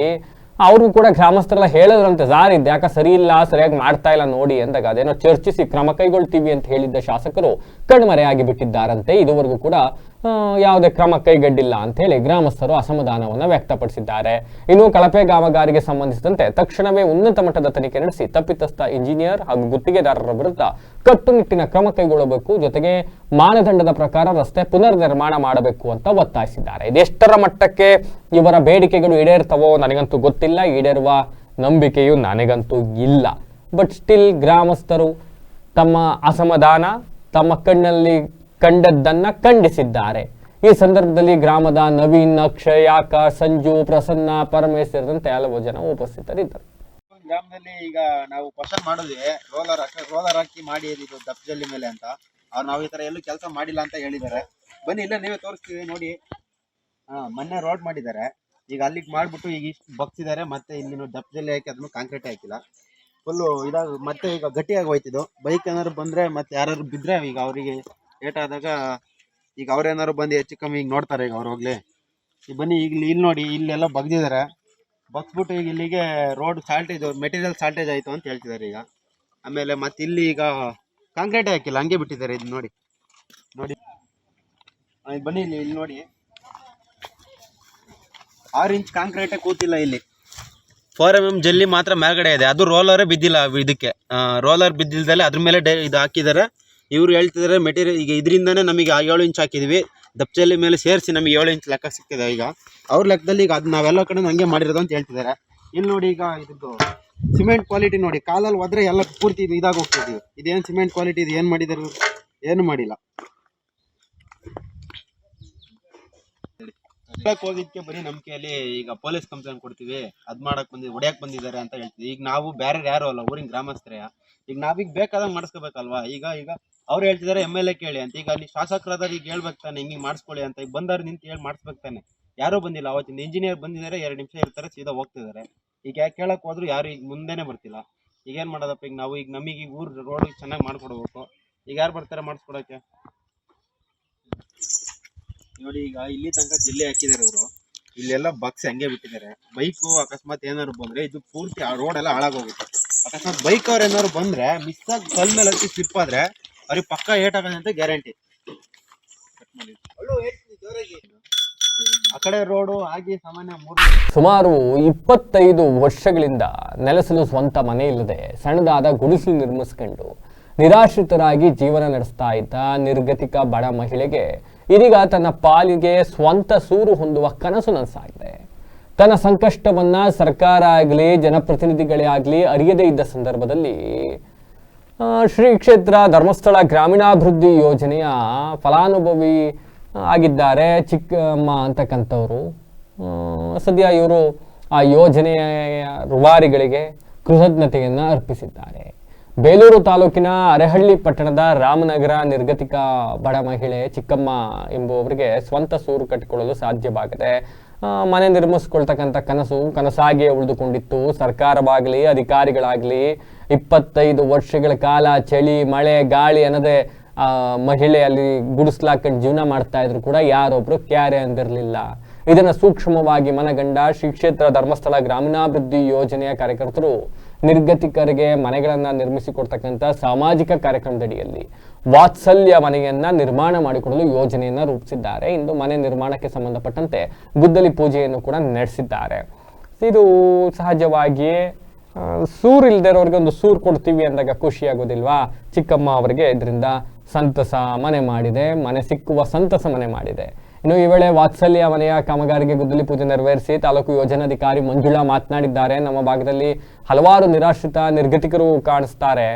S1: ಅವ್ರಿಗೂ ಕೂಡ ಗ್ರಾಮಸ್ಥರೆಲ್ಲ ಹೇಳಿದ್ರಂತೆ, ಸಾರ್ ಇದು ಯಾಕೆ ಸರಿ ಇಲ್ಲ, ಸರಿಯಾಗಿ ಮಾಡ್ತಾ ಇಲ್ಲ ನೋಡಿ ಅಂದಾಗ ಅದೇನೋ ಚರ್ಚಿಸಿ ಕ್ರಮ ಕೈಗೊಳ್ತೀವಿ ಅಂತ ಹೇಳಿದ್ದ ಶಾಸಕರು ಕಣ್ಮರೆಯಾಗಿ ಬಿಟ್ಟಿದ್ದಾರಂತೆ. ಇದುವರೆಗೂ ಕೂಡ ಯಾವುದೇ ಕ್ರಮ ಕೈಗೊಂಡಿಲ್ಲ ಅಂತ ಹೇಳಿ ಗ್ರಾಮಸ್ಥರು ಅಸಮಾಧಾನವನ್ನು ವ್ಯಕ್ತಪಡಿಸಿದ್ದಾರೆ. ಇನ್ನು ಕಳಪೆ ಕಾಮಗಾರಿಗೆ ಸಂಬಂಧಿಸಿದಂತೆ ತಕ್ಷಣವೇ ಉನ್ನತ ಮಟ್ಟದ ತನಿಖೆ ನಡೆಸಿ ತಪ್ಪಿತಸ್ಥ ಇಂಜಿನಿಯರ್ ಹಾಗೂ ಗುತ್ತಿಗೆದಾರರ ವಿರುದ್ಧ ಕಟ್ಟುನಿಟ್ಟಿನ ಕ್ರಮ ಕೈಗೊಳ್ಳಬೇಕು, ಜೊತೆಗೆ ಮಾನದಂಡದ ಪ್ರಕಾರ ರಸ್ತೆ ಪುನರ್ ನಿರ್ಮಾಣ ಮಾಡಬೇಕು ಅಂತ ಒತ್ತಾಯಿಸಿದ್ದಾರೆ. ಇದೆಷ್ಟರ ಮಟ್ಟಕ್ಕೆ ಇವರ ಬೇಡಿಕೆಗಳು ಈಡೇರ್ತವೋ ನನಗಂತೂ ಗೊತ್ತಿಲ್ಲ, ಈಡೇರುವ ನಂಬಿಕೆಯು ನನಗಂತೂ ಇಲ್ಲ. ಬಟ್ ಸ್ಟಿಲ್ ಗ್ರಾಮಸ್ಥರು ತಮ್ಮ ಅಸಮಾಧಾನ, ತಮ್ಮ ಕಣ್ಣಲ್ಲಿ ಕಂಡದ್ದನ್ನ ಖಂಡಿಸಿದ್ದಾರೆ. ಈ ಸಂದರ್ಭದಲ್ಲಿ ಗ್ರಾಮದ ನವೀನ್, ಅಕ್ಷಯ್, ಆಕಾಶ್, ಸಂಜು, ಪ್ರಸನ್ನ, ಪರಮೇಶ್ ಸೇರಿದಂತೆ ಹಲವು ಜನ ಉಪಸ್ಥಿತರಿದ್ದರು.
S6: ಗ್ರಾಮದಲ್ಲಿ ಈಗ ನಾವು ಕ್ವಶನ್ ಮಾಡಿದ್ವಿ, ರೋಲರ್ ಹಾಕಿ ಮಾಡಿ ಇದು ದಪ್ಪಜಲ್ಲಿ ಮೇಲೆ ಅಂತ. ಅವ್ರು ನಾವು ಈ ತರ ಎಲ್ಲೂ ಕೆಲಸ ಮಾಡಿಲ್ಲ ಅಂತ ಹೇಳಿದ್ದಾರೆ. ಬನ್ನಿ ಇಲ್ಲೇ ನೀವೇ ತೋರಿಸ್ತೀವಿ ನೋಡಿ. ಮೊನ್ನೆ ರೋಡ್ ಮಾಡಿದ್ದಾರೆ, ಈಗ ಅಲ್ಲಿಗೆ ಮಾಡ್ಬಿಟ್ಟು ಈಗ ಇಷ್ಟು ಬಗ್ಸಿದ್ದಾರೆ. ಮತ್ತೆ ಇಲ್ಲಿ ದಪ್ಪಜಲ್ಲಿ ಹಾಕಿ ಅದನ್ನು ಕಾಂಕ್ರೀಟ್ ಹಾಕಿಲ್ಲ, ಫುಲ್ಲು ಇದಾಗ ಮತ್ತೆ ಈಗ ಗಟ್ಟಿಯಾಗಿ ಹೋಯ್ತಿದ್ದು. ಬೈಕ್ ಏನಾದ್ರು ಬಂದ್ರೆ ಮತ್ತೆ ಯಾರು ಬಿದ್ರೆ ಈಗ ಅವರಿಗೆ ಏಟಾದಾಗ ಈಗ ಅವ್ರೇನಾದ್ರು ಬಂದು ಹೆಚ್ಚು ಕಮ್ಮಿ ಈಗ ನೋಡ್ತಾರೆ. ಈಗ ಅವ್ರು ಹೋಗ್ಲಿ ಈಗ ಬನ್ನಿ, ಈಗ ಇಲ್ಲಿ ನೋಡಿ ಇಲ್ಲೆಲ್ಲ ಬಗ್ದಿದ್ದಾರೆ. ಬಗ್ಸ್ಬಿಟ್ಟು ಈಗ ಇಲ್ಲಿಗೆ ರೋಡ್ ಶಾರ್ಟೇಜ್, ಮೆಟೀರಿಯಲ್ ಶಾರ್ಟೇಜ್ ಆಯಿತು ಅಂತ ಹೇಳ್ತಿದ್ದಾರೆ ಈಗ. ಆಮೇಲೆ ಮತ್ತೆ ಇಲ್ಲಿ ಈಗ ಕಾಂಕ್ರೀಟೇ ಹಾಕಿಲ್ಲ, ಹಂಗೆ ಬಿಟ್ಟಿದ್ದಾರೆ. ಇದು ನೋಡಿ ನೋಡಿ ಬನ್ನಿ ಇಲ್ಲಿ ನೋಡಿ 6 ಇಂಚ್ ಕಾಂಕ್ರೀಟೇ ಕೂತಿಲ್ಲ. ಇಲ್ಲಿ 4mm ಜಲ್ಲಿ ಮಾತ್ರ ಮೇಲ್ಗಡೆ ಇದೆ, ಅದು ರೋಲರೇ ಬಿದ್ದಿಲ್ಲ. ಇದಕ್ಕೆ ರೋಲರ್ ಬಿದ್ದಿಲ್ದಲೆ ಅದ್ರ ಮೇಲೆ ಇದು ಹಾಕಿದ್ದಾರೆ. ಇವ್ರು ಹೇಳ್ತಿದ್ದಾರೆ ಮೆಟೀರಿಯಲ್ ಈಗ ಇದರಿಂದನೇ ನಮಗೆ 7 ಇಂಚ್ ಹಾಕಿದ್ವಿ, ದಪ್ಪಜಲ್ಲಿ ಮೇಲೆ ಸೇರಿಸಿ ನಮಗೆ 7 ಇಂಚ್ ಲೆಕ್ಕ ಸಿಗ್ತಿದೆ. ಈಗ ಅವ್ರ ಲೆಕ್ಕದಲ್ಲಿ ಈಗ ಅದು ನಾವೆಲ್ಲ ಕಡೆ ಹಂಗೆ ಮಾಡಿರೋದು ಅಂತ ಹೇಳ್ತಿದ್ದಾರೆ. ಇಲ್ಲಿ ನೋಡಿ ಈಗ ಇದ್ದು ಸಿಮೆಂಟ್ ಕ್ವಾಲಿಟಿ ನೋಡಿ, ಕಾಲಲ್ಲಿ ಹೋದ್ರೆ ಎಲ್ಲ ಪೂರ್ತಿ ಇದು ಇದಾಗ ಹೋಗ್ತಿದ್ವಿ. ಇದೇನು ಸಿಮೆಂಟ್ ಕ್ವಾಲಿಟಿ, ಇದು ಏನು ಮಾಡಿದ್ದಾರೆ? ಏನು ಮಾಡಿಲ್ಲ. ಹೋಗಿದ್ಕೆ ಬರೀ ನಂಬಿಕೆಯಲ್ಲಿ ಈಗ ಪೊಲೀಸ್ ಕಂಪ್ಲೇಂಟ್ ಕೊಡ್ತೀವಿ, ಅದ್ ಮಾಡಕ್ ಹೊಡ್ಯಾಕ್ ಬಂದಿದ್ದಾರೆ ಅಂತ ಹೇಳ್ತೀವಿ. ಈಗ ನಾವು ಬೇರೆ ಯಾರು ಅಲ್ಲ, ಊರಿನ ಗ್ರಾಮಸ್ಥರೇ. ಈಗ ನಾವೀಗ ಬೇಕಾದಾಗ ಮಾಡಿಸ್ಕೋಬೇಕಲ್ವಾ? ಈಗ ಅವ್ರು ಹೇಳ್ತಿದ್ದಾರೆ MLA ಕೇಳಿ ಅಂತ. ಈಗ ಅಲ್ಲಿ ಶಾಸಕರಾದ್ರೆ ಈಗ ಹೇಳ್ಬೇಕು ತಾನೆ, ಹಿಂಗೆ ಮಾಡಿಸ್ಕೊಳ್ಳಿ ಅಂತ. ಈಗ ಬಂದವ್ರು ನಿಂತು ಹೇಳಿ ಮಾಡಿಸ್ಬೇಕು ತಾನೆ. ಯಾರೂ ಬಂದಿಲ್ಲ. ಅವತ್ತಿಂದ ಇಂಜಿನಿಯರ್ ಬಂದಿದ್ದಾರೆ, 2 ನಿಮಿಷ ಇರ್ತಾರೆ, ಸೀದಾ ಹೋಗ್ತಿದ್ದಾರೆ. ಈಗ ಯಾಕೆ ಕೇಳಕ್ ಹೋದ್ರು ಯಾರು ಈಗ ಮುಂದೆನೆ ಬರ್ತಿಲ್ಲ. ಈಗ ಏನ್ ಮಾಡೋದಪ್ಪ? ಈಗ ನಾವು ಈಗ ನಮಗೆ ಈಗ ಊರು ರೋಡ್ ಚೆನ್ನಾಗಿ ಮಾಡ್ಕೊಡ್ಬೇಕು. ಈಗ ಯಾರು ಬರ್ತಾರೆ ಮಾಡಿಸ್ಕೊಡಕ್ಕೆ? ನೋಡಿ ಈಗ ಇಲ್ಲಿ ತನಕ ಜಿಲ್ಲೆ ಹಾಕಿದ್ದಾರೆ ಇವರು, ಇಲ್ಲೆಲ್ಲ ಬಗ್ಸಿ ಹಂಗೆ ಬಿಟ್ಟಿದ್ದಾರೆ. ಬೈಕು ಅಕಸ್ಮಾತ್ ಏನಾದ್ರು ಬಂದ್ರೆ ಇದು ಪೂರ್ತಿ ಆ ರೋಡ್ ಎಲ್ಲ ಹಾಳಾಗೋಗುತ್ತೆ. ಅಕಸ್ಮಾತ್ ಬೈಕ್ ಅವ್ರು ಏನಾದ್ರು ಬಂದ್ರೆ ಮಿಸ್ ಆಗಿ ಕಲ್ ಮೇಲೆ ಹತ್ತಿ ಸ್ಲಿಪ್ ಆದ್ರೆ ಅವ್ರಿಗೆ ಪಕ್ಕ ಏಟಾಗದೆ ಅಂತ ಗ್ಯಾರಂಟಿ. ಆ ಕಡೆ ರೋಡು ಆಗಿ ಸಾಮಾನ್ಯ
S1: ಸುಮಾರು 25 ವರ್ಷಗಳಿಂದ ನೆಲೆಸಲು ಸ್ವಂತ ಮನೆ ಇಲ್ಲದೆ ಸಣ್ಣದಾದ ಗುಡಿಸಲು ನಿರ್ಮಿಸ್ಕೊಂಡು ನಿರಾಶ್ರಿತರಾಗಿ ಜೀವನ ನಡೆಸ್ತಾ ಇದ್ದ ನಿರ್ಗತಿಕ ಬಡ ಮಹಿಳೆಗೆ ಇದೀಗ ತನ್ನ ಪಾಲಿಗೆ ಸ್ವಂತ ಸೂರು ಹೊಂದುವ ಕನಸು ನನಸಾಗಿದೆ. ತನ್ನ ಸಂಕಷ್ಟವನ್ನ ಸರ್ಕಾರ ಆಗಲಿ ಜನಪ್ರತಿನಿಧಿಗಳೇ ಆಗಲಿ ಅರಿಯದೇ ಇದ್ದ ಸಂದರ್ಭದಲ್ಲಿ ಶ್ರೀ ಕ್ಷೇತ್ರ ಧರ್ಮಸ್ಥಳ ಗ್ರಾಮೀಣಾಭಿವೃದ್ಧಿ ಯೋಜನೆಯ ಫಲಾನುಭವಿ ಆಗಿದ್ದಾರೆ ಚಿಕ್ಕಮ್ಮ ಅಂತಕ್ಕಂಥವ್ರು. ಸದ್ಯ ಇವರು ಆ ಯೋಜನೆಯ ರೂವಾರಿಗಳಿಗೆ ಕೃತಜ್ಞತೆಯನ್ನು ಅರ್ಪಿಸಿದ್ದಾರೆ. ಬೇಲೂರು ತಾಲೂಕಿನ ಅರೆಹಳ್ಳಿ ಪಟ್ಟಣದ ರಾಮನಗರ ನಿರ್ಗತಿಕ ಬಡ ಮಹಿಳೆ ಚಿಕ್ಕಮ್ಮ ಎಂಬುವವರಿಗೆ ಸ್ವಂತ ಸೂರು ಕಟ್ಟಿಕೊಳ್ಳಲು ಸಾಧ್ಯವಾಗದೆ ಮನೆ ನಿರ್ಮಿಸ್ಕೊಳ್ತಕ್ಕಂಥ ಕನಸಾಗಿಯೇ ಉಳಿದುಕೊಂಡಿತ್ತು. ಸರ್ಕಾರವಾಗಲಿ ಅಧಿಕಾರಿಗಳಾಗಲಿ 25 ವರ್ಷಗಳ ಕಾಲ ಚಳಿ ಮಳೆ ಗಾಳಿ ಅನ್ನೋದೇ ಮಹಿಳೆ ಅಲ್ಲಿ ಗುಡಿಸ್ಲಾಕೊಂಡು ಜೀವನ ಮಾಡ್ತಾ ಇದ್ರು ಕೂಡ ಯಾರೊಬ್ರು ಕ್ಯಾರೆ ಅಂದಿರಲಿಲ್ಲ. ಇದನ್ನು ಸೂಕ್ಷ್ಮವಾಗಿ ಮನಗಂಡ ಶ್ರೀ ಕ್ಷೇತ್ರ ಧರ್ಮಸ್ಥಳ ಗ್ರಾಮೀಣಾಭಿವೃದ್ಧಿ ಯೋಜನೆಯ ಕಾರ್ಯಕರ್ತರು ನಿರ್ಗತಿಕರಿಗೆ ಮನೆಗಳನ್ನು ನಿರ್ಮಿಸಿಕೊಡ್ತಕ್ಕಂಥ ಸಾಮಾಜಿಕ ಕಾರ್ಯಕ್ರಮದಡಿಯಲ್ಲಿ ವಾತ್ಸಲ್ಯ ಮನೆಯನ್ನ ನಿರ್ಮಾಣ ಮಾಡಿಕೊಡಲು ಯೋಜನೆಯನ್ನ ರೂಪಿಸಿದ್ದಾರೆ. ಇಂದು ಮನೆ ನಿರ್ಮಾಣಕ್ಕೆ ಸಂಬಂಧಪಟ್ಟಂತೆ ಗುದ್ದಲಿ ಪೂಜೆಯನ್ನು ಕೂಡ ನಡೆಸಿದ್ದಾರೆ. ಇದು ಸಹಜವಾಗಿಯೇ ಸೂರು ಇಲ್ದಿರೋರಿಗೆ ಒಂದು ಸೂರು ಕೊಡ್ತೀವಿ ಅಂದಾಗ ಖುಷಿ ಆಗೋದಿಲ್ವಾ? ಚಿಕ್ಕಮ್ಮ ಅವರಿಗೆ ಇದರಿಂದ ಸಂತಸ ಮನೆ ಮಾಡಿದೆ, ಮನೆ ಸಿಕ್ಕುವ ಸಂತಸ ಮನೆ ಮಾಡಿದೆ. ಇನ್ನು ಈ ವೇಳೆ ವಾತ್ಸಲ್ಯ ಮನೆಯ ಕಾಮಗಾರಿಗೆ ಗುದ್ದಲಿ ಪೂಜೆ ನೆರವೇರಿಸಿ ತಾಲೂಕು ಯೋಜನಾಧಿಕಾರಿ ಮಂಜುಳಾ ಮಾತನಾಡಿದ್ದಾರೆ. ನಮ್ಮ ಭಾಗದಲ್ಲಿ ಹಲವಾರು ನಿರಾಶ್ರಿತ ನಿರ್ಗತಿಕರು ಕಾಣಿಸ್ತಾರೆ,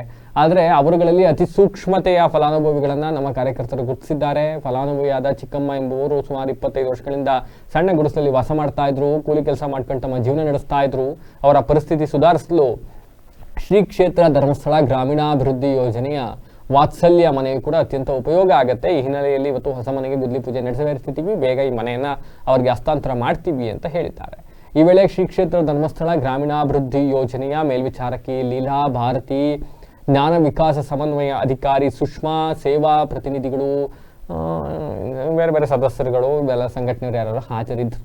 S1: ಆದರೆ ಅವರುಗಳಲ್ಲಿ ಅತಿ ಸೂಕ್ಷ್ಮತೆಯ ಫಲಾನುಭವಿಗಳನ್ನು ನಮ್ಮ ಕಾರ್ಯಕರ್ತರು ಗುರುತಿಸಿದ್ದಾರೆ. ಫಲಾನುಭವಿಯಾದ ಚಿಕ್ಕಮ್ಮ ಎಂಬುವರು ಸುಮಾರು 25 ವರ್ಷಗಳಿಂದ ಸಣ್ಣ ಗುಡಿಸಲಲ್ಲಿ ವಾಸ ಮಾಡ್ತಾ ಇದ್ರು, ಕೂಲಿ ಕೆಲಸ ಮಾಡ್ಕೊಂಡು ತಮ್ಮ ಜೀವನ ನಡೆಸ್ತಾ ಇದ್ರು. ಅವರ ಪರಿಸ್ಥಿತಿ ಸುಧಾರಿಸಲು ಶ್ರೀ ಕ್ಷೇತ್ರ ಧರ್ಮಸ್ಥಳ ಗ್ರಾಮೀಣಾಭಿವೃದ್ಧಿ ಯೋಜನೆಯ ವಾತ್ಸಲ್ಯ ಮನೆಯು ಕೂಡ ಅತ್ಯಂತ ಉಪಯೋಗ ಆಗುತ್ತೆ. ಈ ಹಿನ್ನೆಲೆಯಲ್ಲಿ ಇವತ್ತು ಹೊಸ ಮನೆಗೆ ಗುದ್ದಲಿ ಪೂಜೆ ನೆರವೇರಿಸ್ತೀವಿ, ಬೇಗ ಈ ಮನೆಯನ್ನ ಅವರಿಗೆ ಹಸ್ತಾಂತರ ಮಾಡ್ತೀವಿ ಅಂತ ಹೇಳಿದ್ದಾರೆ. ಈ ವೇಳೆ ಶ್ರೀ ಕ್ಷೇತ್ರ ಧರ್ಮಸ್ಥಳ ಗ್ರಾಮೀಣಾಭಿವೃದ್ಧಿ ಯೋಜನೆಯ ಮೇಲ್ವಿಚಾರಕಿ ಲೀಲಾ ಭಾರತಿ, ಜ್ಞಾನ ವಿಕಾಸ ಸಮನ್ವಯ ಅಧಿಕಾರಿ ಸುಷ್ಮಾ, ಸೇವಾ ಪ್ರತಿನಿಧಿಗಳು, ಬೇರೆ ಬೇರೆ ಸದಸ್ಯರುಗಳು, ಇವೆಲ್ಲ ಸಂಘಟನೆಯವರು ಯಾರು ಹಾಜರಿದ್ದರು.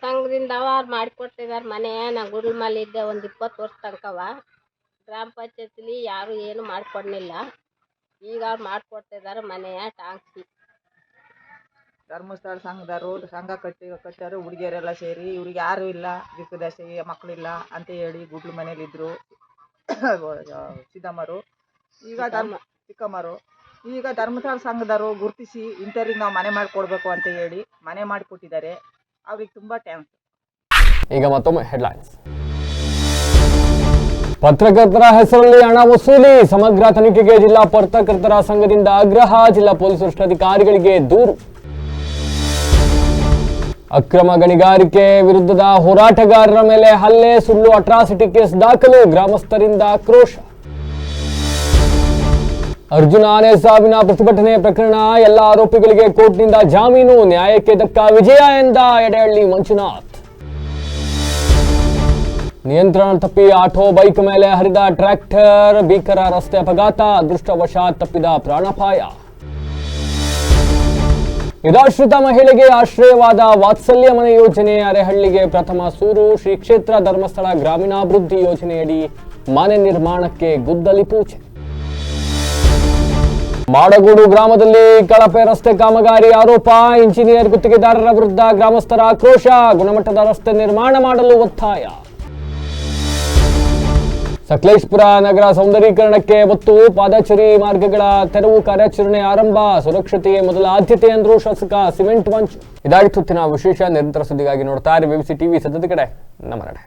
S7: ಸಂಘದಿಂದ ಅವ್ರು ಮಾಡಿಕೊಟ್ಟಿದ್ದಾರೆ ಮನೆ. ನಾ ಗುರುಮಲ್ಲಿ ಇದ್ದೆ ಒಂದು 20 ವರ್ಷ ತನಕವ. ಗ್ರಾಮ ಪಂಚಾಯತಿಲಿ ಯಾರು ಏನು ಮಾಡಿಕೊಡ್ಲಿಲ್ಲ. ಈಗ ಅವ್ರು ಮಾಡಿಕೊಡ್ತಿದ್ದಾರೆ ಮನೆಯ ಟಾಂಗ್ಸಿ.
S8: ಧರ್ಮಸ್ಥಳ ಸಂಘದವರು ಸಂಘ ಕಟ್ಟಾರು ಹುಡುಗಿಯರೆಲ್ಲ ಸೇರಿ ಇವ್ರಿಗೆ ಯಾರು ಇಲ್ಲ, ದಿಕ್ಕದಶೆಗೆ ಮಕ್ಕಳಿಲ್ಲ ಅಂತ ಹೇಳಿ ಗುಡ್ಲು ಮನೇಲಿದ್ರು ಸಿದ್ದಮ್ಮರು. ಈಗ ಚಿಕ್ಕಮ್ಮರು ಈಗ ಧರ್ಮಸ್ಥಳ ಸಂಘದವರು ಗುರುತಿಸಿ ಇಂಥವ್ರಿಗೆ ನಾವು ಮನೆ ಮಾಡಿಕೊಡ್ಬೇಕು ಅಂತ ಹೇಳಿ ಮನೆ ಮಾಡಿಕೊಟ್ಟಿದ್ದಾರೆ. ಅವ್ರಿಗೆ ತುಂಬ ಥ್ಯಾಂಕ್ಸ್.
S1: ಈಗ ಮತ್ತೊಮ್ಮೆ ಹೆಡ್ಲೈನ್ಸ್. ಪತ್ರಕರ್ತರ ಹೆಸರಲ್ಲಿ ಹಣ ವಸೂಲಿ, ಸಮಗ್ರ ತನಿಖೆಗೆ ಜಿಲ್ಲಾ ಪತ್ರಕರ್ತರ ಸಂಘದಿಂದ ಆಗ್ರಹ, ಜಿಲ್ಲಾ ಪೊಲೀಸ್ ವರಿಷ್ಠಾಧಿಕಾರಿಗಳಿಗೆ ದೂರು. ಅಕ್ರಮ ಗಣಿಗಾರಿಕೆ ವಿರುದ್ಧದ ಹೋರಾಟಗಾರರ ಮೇಲೆ ಹಲ್ಲೆ, ಸುಳ್ಳು ಅಟ್ರಾಸಿಟಿ ಕೇಸ್ ದಾಖಲು, ಗ್ರಾಮಸ್ಥರಿಂದ ಆಕ್ರೋಶ. ಅರ್ಜುನ ಆನೆ ಸಾವಿನ ಪ್ರತಿಭಟನೆ ಪ್ರಕರಣ, ಎಲ್ಲ ಆರೋಪಿಗಳಿಗೆ ಕೋರ್ಟ್ನಿಂದ ಜಾಮೀನು, ನ್ಯಾಯಕ್ಕೆ ದಕ್ಕ ವಿಜಯ ಎಂದ ಎಡೆಹಳ್ಳಿ ಮಂಜುನಾಥ್. ನಿಯಂತ್ರಣ ತಪ್ಪಿ ಆಟೋ ಬೈಕ್ ಮೇಲೆ ಹರಿದ ಟ್ರ್ಯಾಕ್ಟರ್, ಭೀಕರ ರಸ್ತೆ ಅಪಘಾತ, ಅದೃಷ್ಟವಶಾತ್ ತಪ್ಪಿದ ಪ್ರಾಣಾಪಾಯ. ನಿರಾಶ್ರಿತ ಮಹಿಳೆಗೆ ಆಶ್ರಯವಾದ ವಾತ್ಸಲ್ಯ ಮನೆ ಯೋಜನೆ ಅರೆಹಳ್ಳಿಗೆ ಪ್ರಥಮ ಸೂರು. ಶ್ರೀ ಕ್ಷೇತ್ರ ಧರ್ಮಸ್ಥಳ ಗ್ರಾಮೀಣಾಭಿವೃದ್ಧಿ ಯೋಜನೆಯಡಿ ಮನೆ ನಿರ್ಮಾಣಕ್ಕೆ ಗುದ್ದಲಿ ಪೂಜೆ. ಮಾಡಗೂಡು ಗ್ರಾಮದಲ್ಲಿ ಕಳಪೆ ರಸ್ತೆ ಕಾಮಗಾರಿ ಆರೋಪ, ಇಂಜಿನಿಯರ್ ಗುತ್ತಿಗೆದಾರರ ವಿರುದ್ಧ ಗ್ರಾಮಸ್ಥರ ಆಕ್ರೋಶ, ಗುಣಮಟ್ಟದ ರಸ್ತೆ ನಿರ್ಮಾಣ ಮಾಡಲು ಒತ್ತಾಯ. ಸಕಲೇಶಪುರ ನಗರ ಸೌಂದರೀಕರಣಕ್ಕೆ ಒತ್ತು, ಪಾದಚಾರಿ ಮಾರ್ಗಗಳ ತೆರವು ಕಾರ್ಯಾಚರಣೆ ಆರಂಭ, ಸುರಕ್ಷತೆಗೆ ಮೊದಲ ಆದ್ಯತೆ ಎಂದರು ಶಾಸಕ ಸಿಮೆಂಟ್ ಮಂಚು. ಇದಾಗಿತ್ತು ವಿಶೇಷ. ನಿರಂತರ ಸುದ್ದಿಗಾಗಿ ನೋಡ್ತಾ ಇರಿ BBC ಟಿವಿ. ಸದ್ಯದ ಕಡೆ ನಮ್ಮ ನಡೆ.